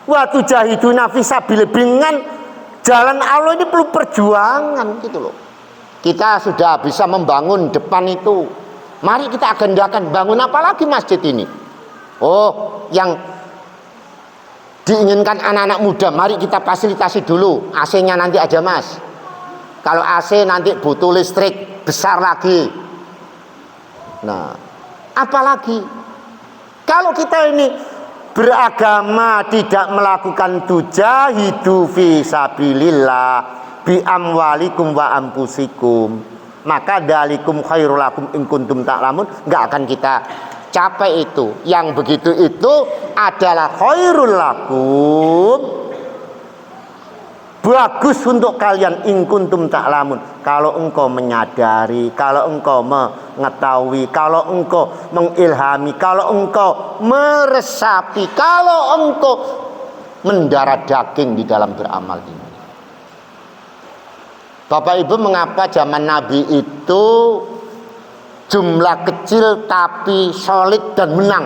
waktu jahiduna fisabilillah, dengan jalan Allah ini perlu perjuangan gitu loh. Kita sudah bisa membangun depan itu, mari kita agendakan bangun apa lagi masjid ini. Oh, yang diinginkan anak-anak muda, mari kita fasilitasi dulu. AC-nya nanti aja mas, kalau AC nanti butuh listrik besar lagi. Nah, apalagi kalau kita ini beragama tidak melakukan tujahidu fi sabilillah bi amwalikum wa ampusikum, maka dalikum khairul lakum in kuntum ta'lamun, enggak akan kita capai itu. Yang begitu itu adalah khairul lakum, bagus untuk kalian, in kuntum ta'lamun, kalau engkau menyadari, kalau engkau mengetahui, kalau engkau mengilhami, kalau engkau meresapi, kalau engkau mendarah daging di dalam beramal ini. Bapak Ibu, mengapa zaman Nabi itu jumlah kecil tapi solid dan menang?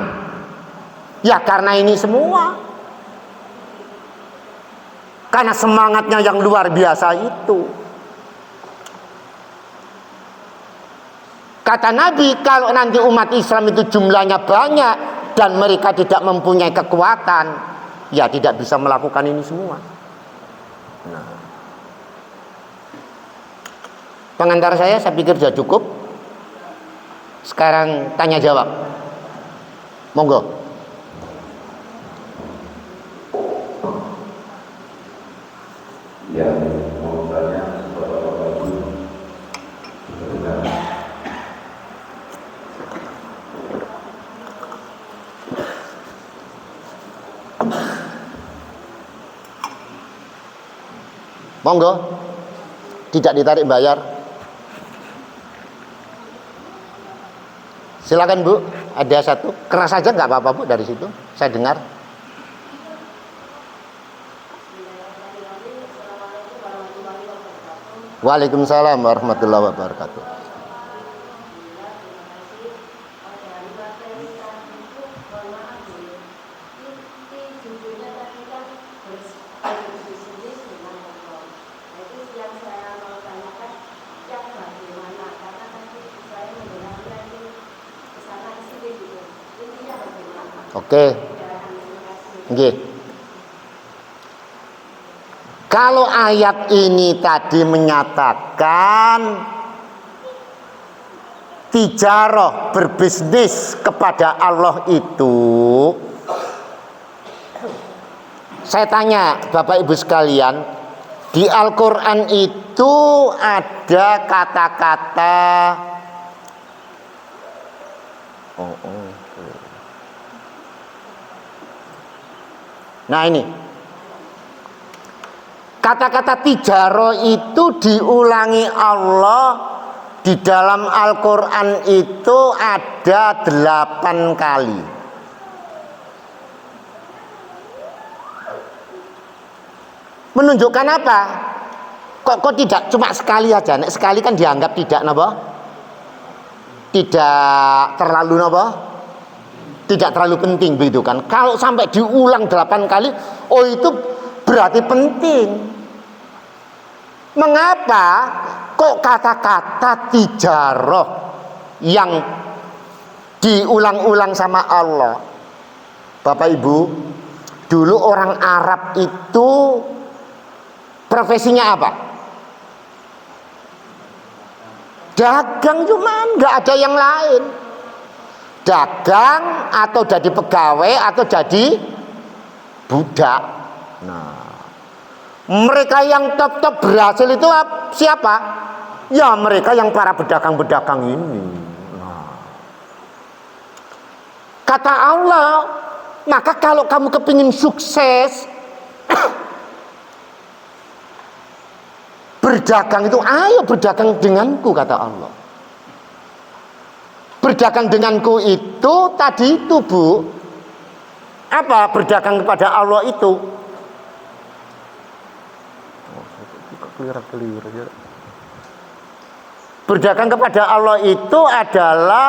Ya karena ini semua, karena semangatnya yang luar biasa itu. Kata Nabi, kalau nanti umat Islam itu jumlahnya banyak dan mereka tidak mempunyai kekuatan, ya tidak bisa melakukan ini semua. Nah, pengantar saya pikir sudah cukup. Sekarang tanya jawab, monggo. Ya, mau tanya kepada Bapak Ibu. Monggo, tidak ditarik bayar. Silakan Bu, ada satu, keras aja nggak apa-apa Bu, dari situ saya dengar. Waalaikumsalam warahmatullahi wabarakatuh. Oke. Nggih. Kalau ayat ini tadi menyatakan tijarah, berbisnis kepada Allah itu, saya tanya Bapak Ibu sekalian, di Al-Quran itu ada kata-kata nah ini kata-kata tijaro itu diulangi Allah di dalam Al-Quran itu ada 8 kali. Menunjukkan apa? kok tidak cuma sekali aja? Nek sekali kan dianggap tidak napa? Tidak terlalu napa? Tidak terlalu penting begitu kan. Kalau sampai diulang 8 kali, oh itu berarti penting. Mengapa kok kata-kata tijarah yang diulang-ulang sama Allah? Bapak Ibu, dulu orang Arab itu profesinya apa? Dagang, cuman nggak ada yang lain. Dagang atau jadi pegawai atau jadi budak. Nah, mereka yang top berhasil itu siapa? Ya mereka yang para pedagang-pedagang ini. Nah, kata Allah, maka kalau kamu kepingin sukses berdagang itu, ayo berdagang denganku, kata Allah. Berdagang denganku itu tadi itu, Bu. Apa berdagang kepada Allah itu? Berdagang kepada Allah itu adalah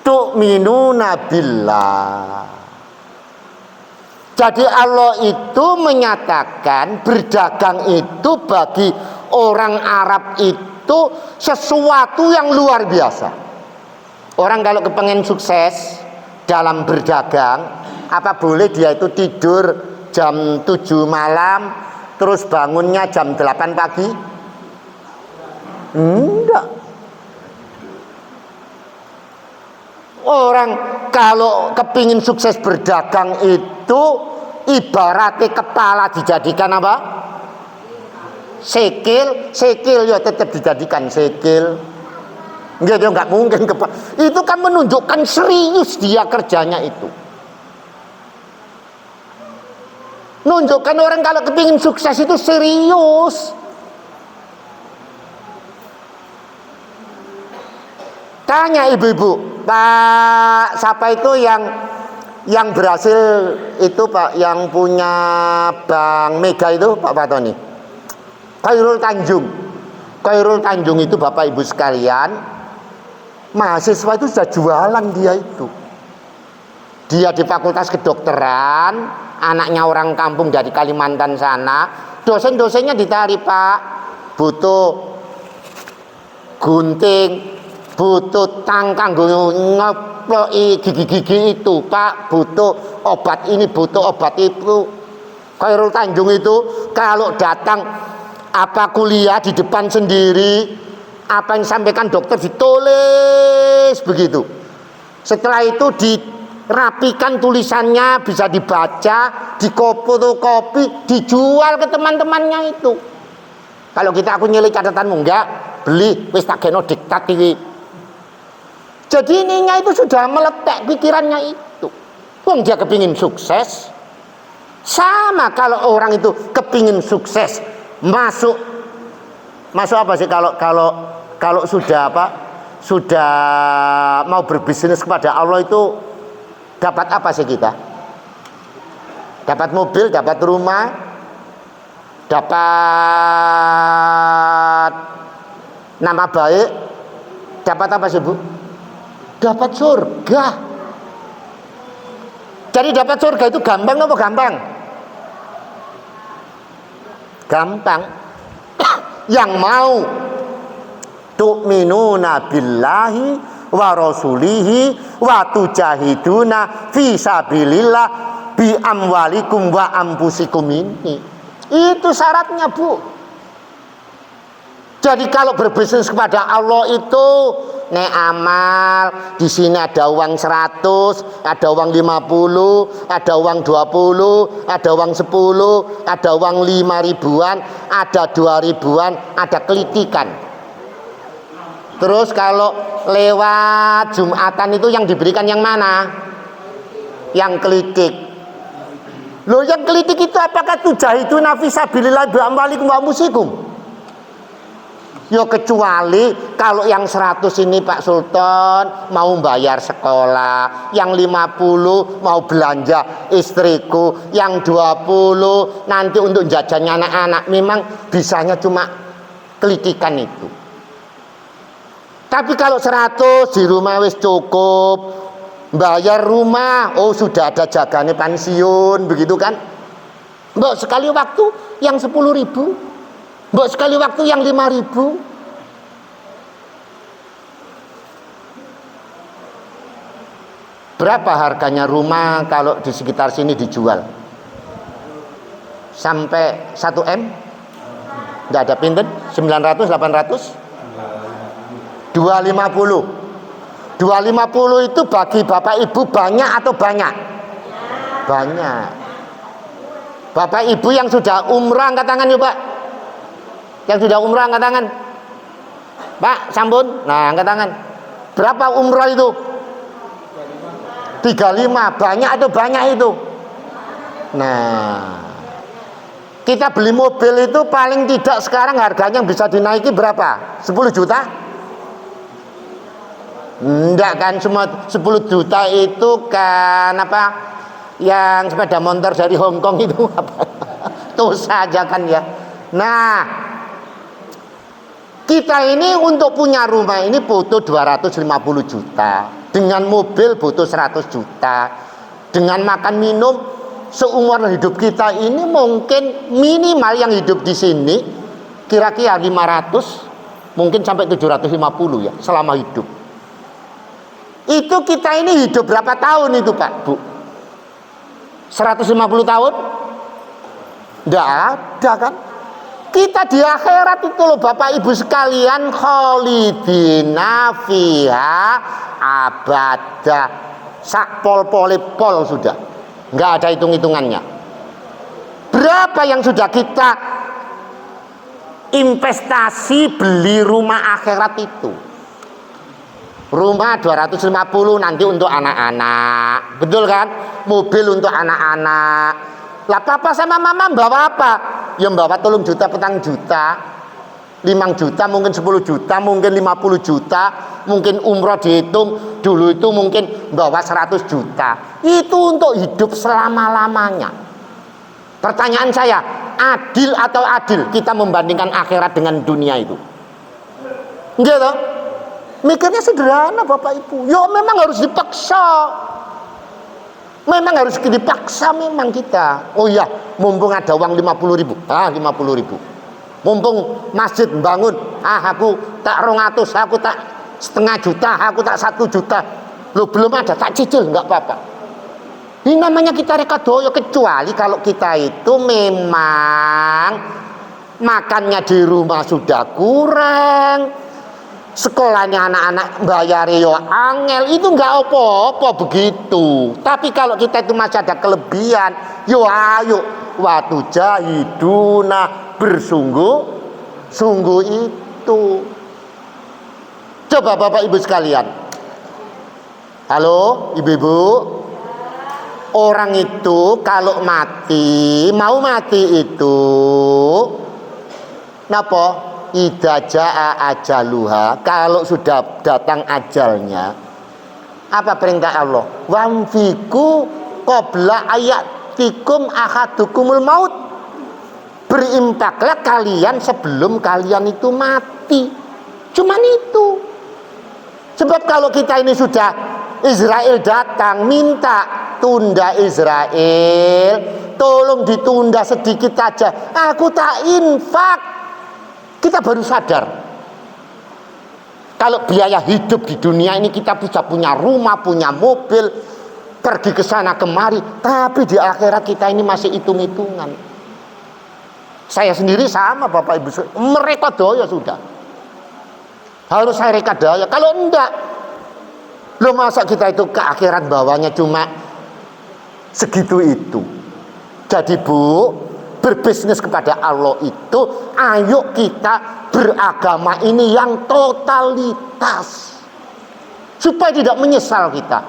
tu'minuna billah. Jadi Allah itu menyatakan berdagang itu bagi orang Arab itu sesuatu yang luar biasa. Orang kalau kepengen sukses dalam berdagang, apa boleh dia itu tidur jam 7 malam terus bangunnya jam 8 pagi? Enggak. Orang kalau kepingin sukses berdagang itu ibaratnya kepala dijadikan apa? Sekil ya tetap dijadikan sekil. Enggak mungkin kepala. Itu kan menunjukkan serius dia kerjanya itu. Nunjukkan orang kalau kepingin sukses itu serius. Tanya ibu-ibu, Pak, siapa itu yang berhasil itu Pak, yang punya Bank Mega itu Pak Fatoni? Khairul Tanjung. Khairul Tanjung itu Bapak Ibu sekalian, mahasiswa itu sudah jualan dia itu. Dia di Fakultas Kedokteran, anaknya orang kampung dari Kalimantan sana. Dosen-dosennya ditarik, Pak, butuh gunting, butuh tangkang ngeploki gigi-gigi itu, Pak, butuh obat ini, butuh obat itu. Khairul Tanjung itu kalau datang apa kuliah di depan sendiri, apa yang disampaikan dokter ditulis begitu. Setelah itu dirapikan tulisannya, bisa dibaca, dikopi, dijual ke teman-temannya itu. Kalau kita aku nyelip catatanmu, enggak, beli, wis tak geno diktat iki. Jadi ininya itu sudah meletak pikirannya itu. Wong dia kepingin sukses. Sama kalau orang itu kepingin sukses, masuk apa sih kalau sudah apa? Sudah mau berbisnis kepada Allah itu dapat apa sih kita? Dapat mobil, dapat rumah, dapat nama baik, dapat apa sih, Bu? Dapat surga. Jadi dapat surga itu gampang apa gampang? Gampang. Yang mau tu'minuna billahi wa rasulihi wa tujahiduna fi sabilillah bi amwalikum wa ampusikum ini. Itu syaratnya, Bu. Jadi kalau berbisnis kepada Allah itu nek amal, di sini ada uang 100, ada uang 50, ada uang 20, ada uang 10, ada uang 5 ribuan, ada 2 ribuan, ada kelitikan. Terus kalau lewat Jumatan itu yang diberikan yang mana? Yang kelitik. Loh, yang kelitik itu apakah tujahiduna fi sabilillah bi amwalikum wa anfusikum? Ya kecuali kalau yang 100 ini Pak Sultan mau bayar sekolah, yang 50 mau belanja istriku, yang 20 nanti untuk jajannya anak-anak. Memang bisanya cuma kelikikan itu. Tapi kalau 100 di rumah wis cukup, bayar rumah, oh sudah ada jagane pensiun, begitu kan? Mbok sekali waktu yang 10.000, mbok sekali waktu yang 5.000. Berapa harganya rumah kalau di sekitar sini dijual? Sampai 1 M? Enggak ada pinten? 900, 800? 250. 250 itu bagi Bapak Ibu banyak atau banyak? Banyak. Bapak Ibu yang sudah umrah angkat tangan yuk Pak. Yang sudah umrah angkat tangan. Pak, sampun. Nah, angkat tangan. Berapa umrah itu? 35. Banyak atau banyak itu? Nah, kita beli mobil itu paling tidak sekarang harganya bisa dinaiki berapa? 10 juta? Enggak kan, semua 10 juta itu kan apa? Yang sepeda motor dari Hongkong itu apa? Tuh saja kan ya. Nah, kita ini untuk punya rumah ini butuh 250 juta. Dengan mobil butuh 100 juta. Dengan makan minum seumur hidup kita ini mungkin minimal yang hidup di sini kira-kira 500 mungkin sampai 750 ya selama hidup. Itu kita ini hidup berapa tahun itu Pak Bu? 150 tahun? Enggak ada kan? Kita di akhirat itu loh Bapak Ibu sekalian, kholidina fiha abada, sak pol-pol sudah, nggak ada hitung-hitungannya. Berapa yang sudah kita investasi beli rumah akhirat itu? Rumah 250 nanti untuk anak-anak, betul kan? Mobil untuk anak-anak. Lah papa sama mama bawa apa? Ya bawa 3 juta, 4 juta, 5 juta, mungkin 10 juta, mungkin 50 juta, mungkin umroh dihitung dulu itu mungkin bawa 100 juta. Itu untuk hidup selama-lamanya. Pertanyaan saya, adil atau adil kita membandingkan akhirat dengan dunia itu? Gitu. Mikirnya sederhana Bapak Ibu. Ya memang harus dipaksa. Memang harus dipaksa memang kita. Oh iya, mumpung ada uang 50.000. 50.000. Mumpung masjid bangun, aku tak 200, aku tak setengah juta, aku tak 1 juta. Loh belum ada, tak cicil enggak apa-apa. Ini namanya kita reka doyo, kecuali kalau kita itu memang makannya di rumah sudah kurang, sekolahnya anak-anak bayar yo angel, itu enggak apa-apa begitu. Tapi kalau kita itu masih ada kelebihan, yo ayo watu jahiduna, bersungguh-sungguh itu. Coba Bapak Ibu sekalian. Halo Ibu-ibu. Orang itu kalau mati, mau mati itu napa? Idza jaa ajaluha, kalau sudah datang ajalnya, apa perintah Allah? Wamfiku qabla ayatikum ahadukumul maut, berinfaklah kalian sebelum kalian itu mati. Cuman itu. Sebab kalau kita ini sudah Israel datang minta tunda Israel, tolong ditunda sedikit aja, aku tak infak. Kita baru sadar kalau biaya hidup di dunia ini kita bisa punya rumah, punya mobil, pergi ke sana kemari, tapi di akhirat kita ini masih hitung-hitungan. Saya sendiri sama Bapak Ibu, mereka doya sudah. Harus saya reka daya. Kalau enggak, lo masa kita itu ke akhirat bawahnya cuma segitu itu. Jadi Bu, berbisnis kepada Allah itu, ayo kita beragama ini yang totalitas supaya tidak menyesal kita.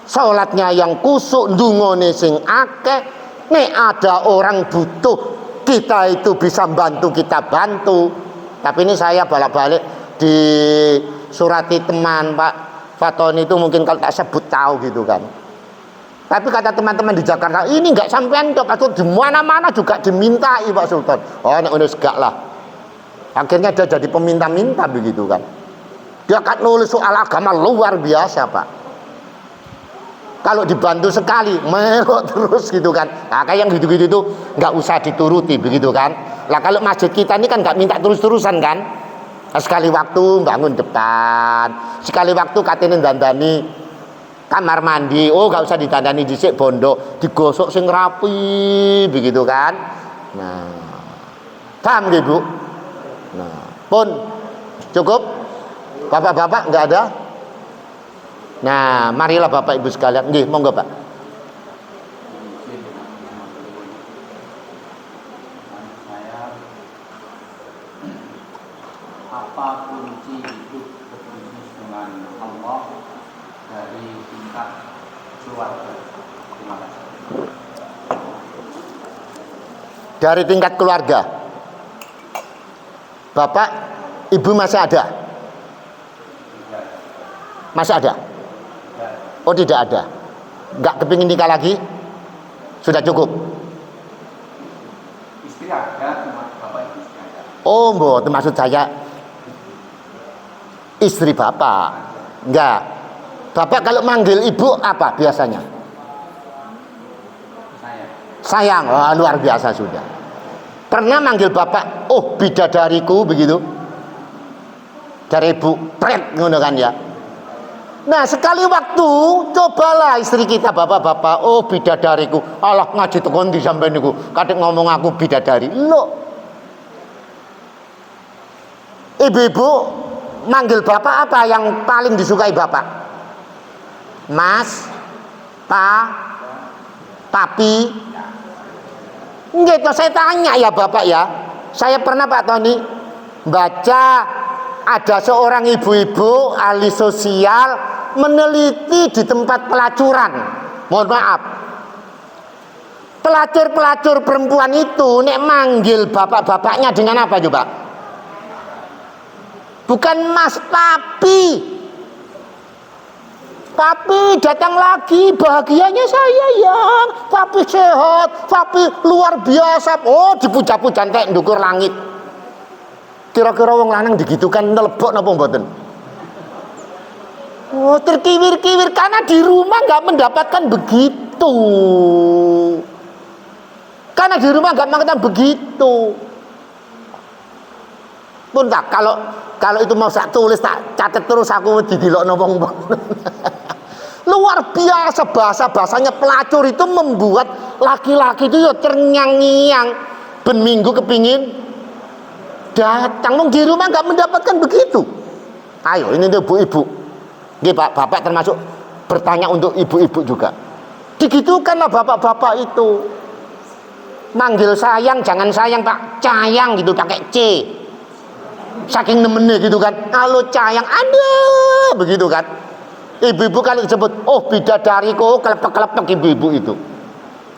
Salatnya yang kusuk, ndungone sing akeh. Nek ada orang butuh kita itu bisa bantu, kita bantu. Tapi ini saya bolak-balik di surati teman Pak Fatoni itu, mungkin kalau tak sebut tahu gitu kan. Tapi kata teman-teman di Jakarta, ini nggak sampean dok, atau di mana-mana juga dimintai Pak Sultan. Oh, nek udah segak lah. Akhirnya dia jadi peminta-minta begitu kan. Dia kan nulis soal agama luar biasa Pak. Kalau dibantu sekali, melok terus gitu kan. Nah, kayak yang gitu-gitu itu nggak usah dituruti begitu kan. Lah kalau masjid kita ini kan nggak minta terus-terusan kan. Nah, sekali waktu bangun depan, sekali waktu katanya dandani kamar mandi, oh nggak usah ditandani dhisik bondo, digosok sing rapi begitu kan. Nah, paham nggih Bu? Nah, pun cukup. Bapak-bapak nggak ada? Nah, marilah Bapak Ibu sekalian. Nggih, monggo Pak. Apa kunci hidup berbisnis dengan Allah dari tingkat keluarga? Terima kasih. Dari tingkat keluarga, Bapak, Ibu masih ada? Masih ada? Oh, tidak ada. Nggak kepingin nikah lagi? Sudah cukup? Istri ada, cuma Bapak Ibu istri ada. Oh, mbok, maksud saya istri Bapak. Enggak. Bapak kalau manggil Ibu apa biasanya? Saya. Sayang. Oh, luar biasa sudah. Pernah manggil Bapak, oh bidadariku begitu? Dari Ibu, pret ngono kan ya. Nah, sekali waktu cobalah istri kita, bapak-bapak, oh bidadariku. Allah ngaji tekon di sampean niku. Kadang ngomong aku bidadari. Loh. Ibu-ibu manggil Bapak apa yang paling disukai Bapak? Mas, Pak, Papi. Gitu, saya tanya ya Bapak ya. Saya pernah Pak Tony baca ada seorang ibu-ibu ahli sosial meneliti di tempat pelacuran. Mohon maaf, pelacur-pelacur perempuan itu nek manggil bapak-bapaknya dengan apa coba? Bukan Mas, Papi. Papi datang lagi, bahagianya saya yang Papi sehat, Papi luar biasa. Oh, dipuja-puja kayak ndukur langit. Kira-kira wong lanang digitukan nelebok napa mboten? Oh, terkiwir-kiwir karena di rumah nggak mendapatkan begitu. Karena di rumah nggak mendapatkan begitu. Pun tak kalau itu mau saya tulis tak catat terus aku didilokno wong. Luar biasa bahasanya pelacur itu membuat laki-laki itu ya terngiang-ngiang ben minggu kepingin datang. Di rumah nggak mendapatkan begitu. Ayo ini ibu-ibu. Nggih Pak, Bapak termasuk bertanya untuk ibu-ibu juga. Digitukanlah bapak-bapak itu. Manggil sayang jangan sayang Pak, cayang gitu pakai C. Saking nemennya gitu kan. Halo cayang, ada begitu kan. Ibu-ibu kalau disebut, oh bidadariku, kelepek-kelepek ibu-ibu itu.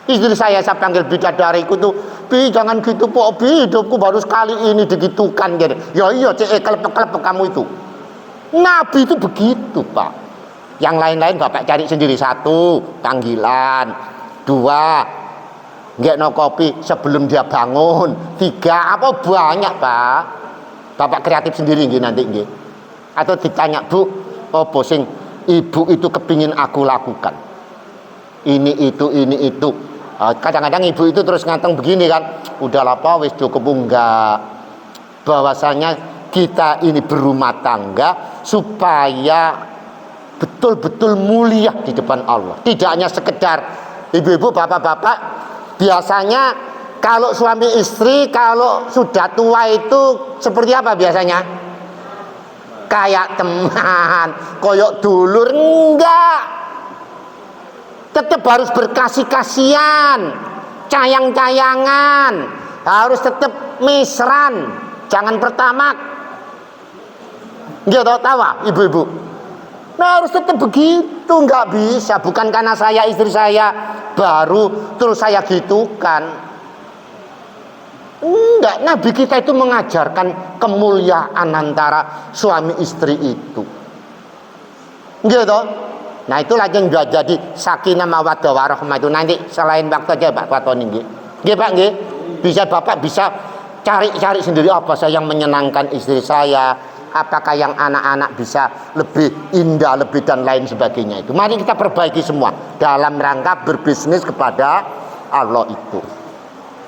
Istri saya panggil bidadariku tuh, Bi jangan gitu Pak, Bi hidupku baru sekali ini digitukan gitu. Ya iya cek kelepek-kelepek kamu itu. Nabi itu begitu Pak. Yang lain-lain Bapak cari sendiri. Satu, panggilan. Dua, ngekno kopi sebelum dia bangun. Tiga, apa banyak Pak. Bapak kreatif sendiri nggih nanti nggih. Atau ditanya Bu, apa sing ibu itu kepingin aku lakukan? Ini itu. Kadang-kadang ibu itu terus nganteng begini kan. Udahlah Pak, wis cukup enggak. Bahwasanya kita ini berumah tangga supaya betul-betul mulia di depan Allah. Tidak hanya sekedar ibu-ibu, bapak-bapak. Biasanya kalau suami istri kalau sudah tua itu seperti apa biasanya? Kayak teman, koyok dulur, enggak. Tetap harus berkasih-kasihan, cayang-cayangan, harus tetap mesran, jangan pertama. Nggak tahu ibu-ibu. Nah harus tetap begitu, nggak bisa. Bukan karena saya istri saya baru terus saya gitukan. Enggak, Nabi kita itu mengajarkan kemuliaan antara suami istri itu. Gitu. Nah, itulah yang jadi sakinah mawaddah warahmah itu. Nanti selain waktu aja Pak Fatoni nggih. Nggih Pak nggih. Bisa Bapak bisa cari-cari sendiri apa saya yang menyenangkan istri saya, apakah yang anak-anak bisa lebih indah, lebih dan lain sebagainya itu. Mari kita perbaiki semua dalam rangka berbisnis kepada Allah itu.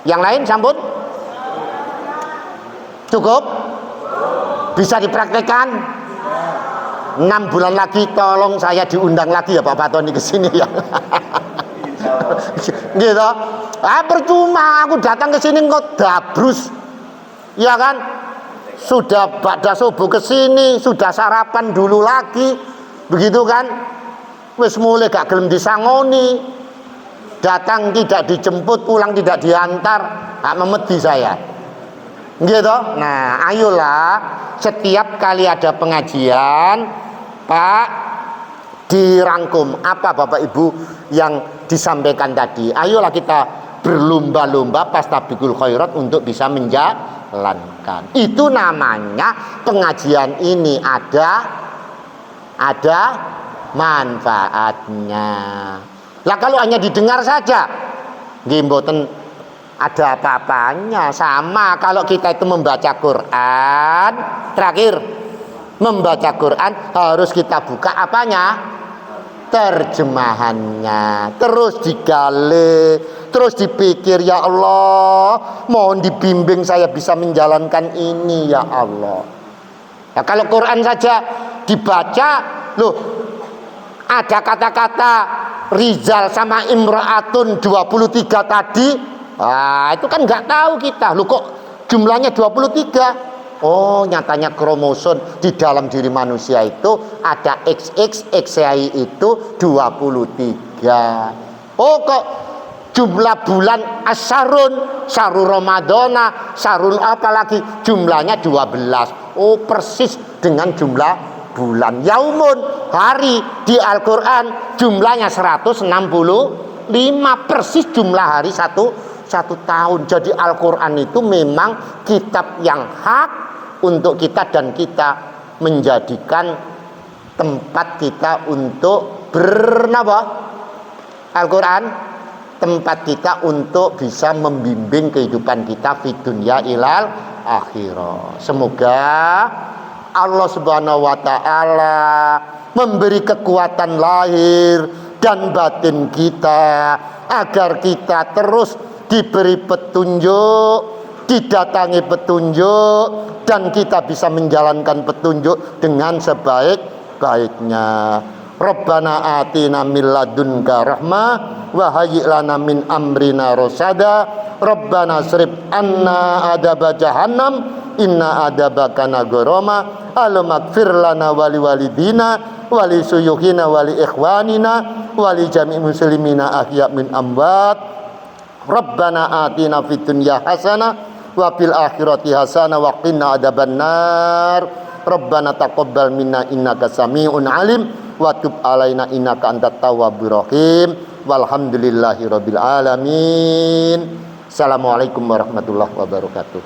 Yang lain sambut? Cukup? Bisa dipraktekkan? 6 bulan lagi tolong saya diundang lagi ya Pak Fatoni ke sini ya. Gitu. Percuma aku datang ke sini kok dabrus. Ya kan? Sudah ba'da subuh ke sini, sudah sarapan dulu lagi. Begitu kan? Wis mulai gak gelem disangoni. Datang tidak dijemput, pulang tidak diantar. Gak memedi saya. Gitu. Nah, ayolah setiap kali ada pengajian, Pak, dirangkum apa Bapak Ibu yang disampaikan tadi. Ayolah kita berlomba-lomba fastabiqul khairat untuk bisa menjalankan. Itu namanya pengajian ini ada manfaatnya. Lah kalau hanya didengar saja, nggih mboten ada apa-apanya. Sama kalau kita itu membaca Quran, terakhir membaca Quran harus kita buka apanya? Terjemahannya. Terus digali, terus dipikir, ya Allah, mohon dibimbing saya bisa menjalankan ini ya Allah. Nah, kalau Quran saja dibaca, loh, ada kata-kata Rizal sama Imra'atun 23 tadi. Itu kan nggak tahu kita. Loh kok jumlahnya 23? Oh, nyatanya kromosom di dalam diri manusia itu ada XX, XY itu 23. Oh, kok jumlah bulan Asyarun, Syarul Ramadana, Syarul apalagi jumlahnya 12. Oh, persis dengan jumlah bulan. Yaumun, hari di Al-Qur'an jumlahnya 165, persis jumlah hari satu tahun. Jadi Al-Quran itu memang kitab yang hak untuk kita, dan kita menjadikan tempat kita untuk bernapa? Al-Quran tempat kita untuk bisa membimbing kehidupan kita fi dunya ilal akhirah. Semoga Allah Subhanahu wa taala memberi kekuatan lahir dan batin kita agar kita terus diberi petunjuk, didatangi petunjuk, dan kita bisa menjalankan petunjuk dengan sebaik-baiknya. Rabbana atina min ladunka rahmah wa hayyi' lana min amrina rasada. Rabbana srif anna adaba jahannam inna adabaka nagoroma. Allahumma lana wali walidina wali suyuhina wali ikhwanina wali jami' muslimina ahya' min amwat. Rabbana atina fid dunya hasanah wa fil akhirati hasanah wa qina adzabannar. Rabbana taqabbal minna innaka samii'un alim wa tub alaina innaka antat tawwabur rahim. Walhamdulillahi rabbil alamin. Assalamualaikum warahmatullahi wabarakatuh.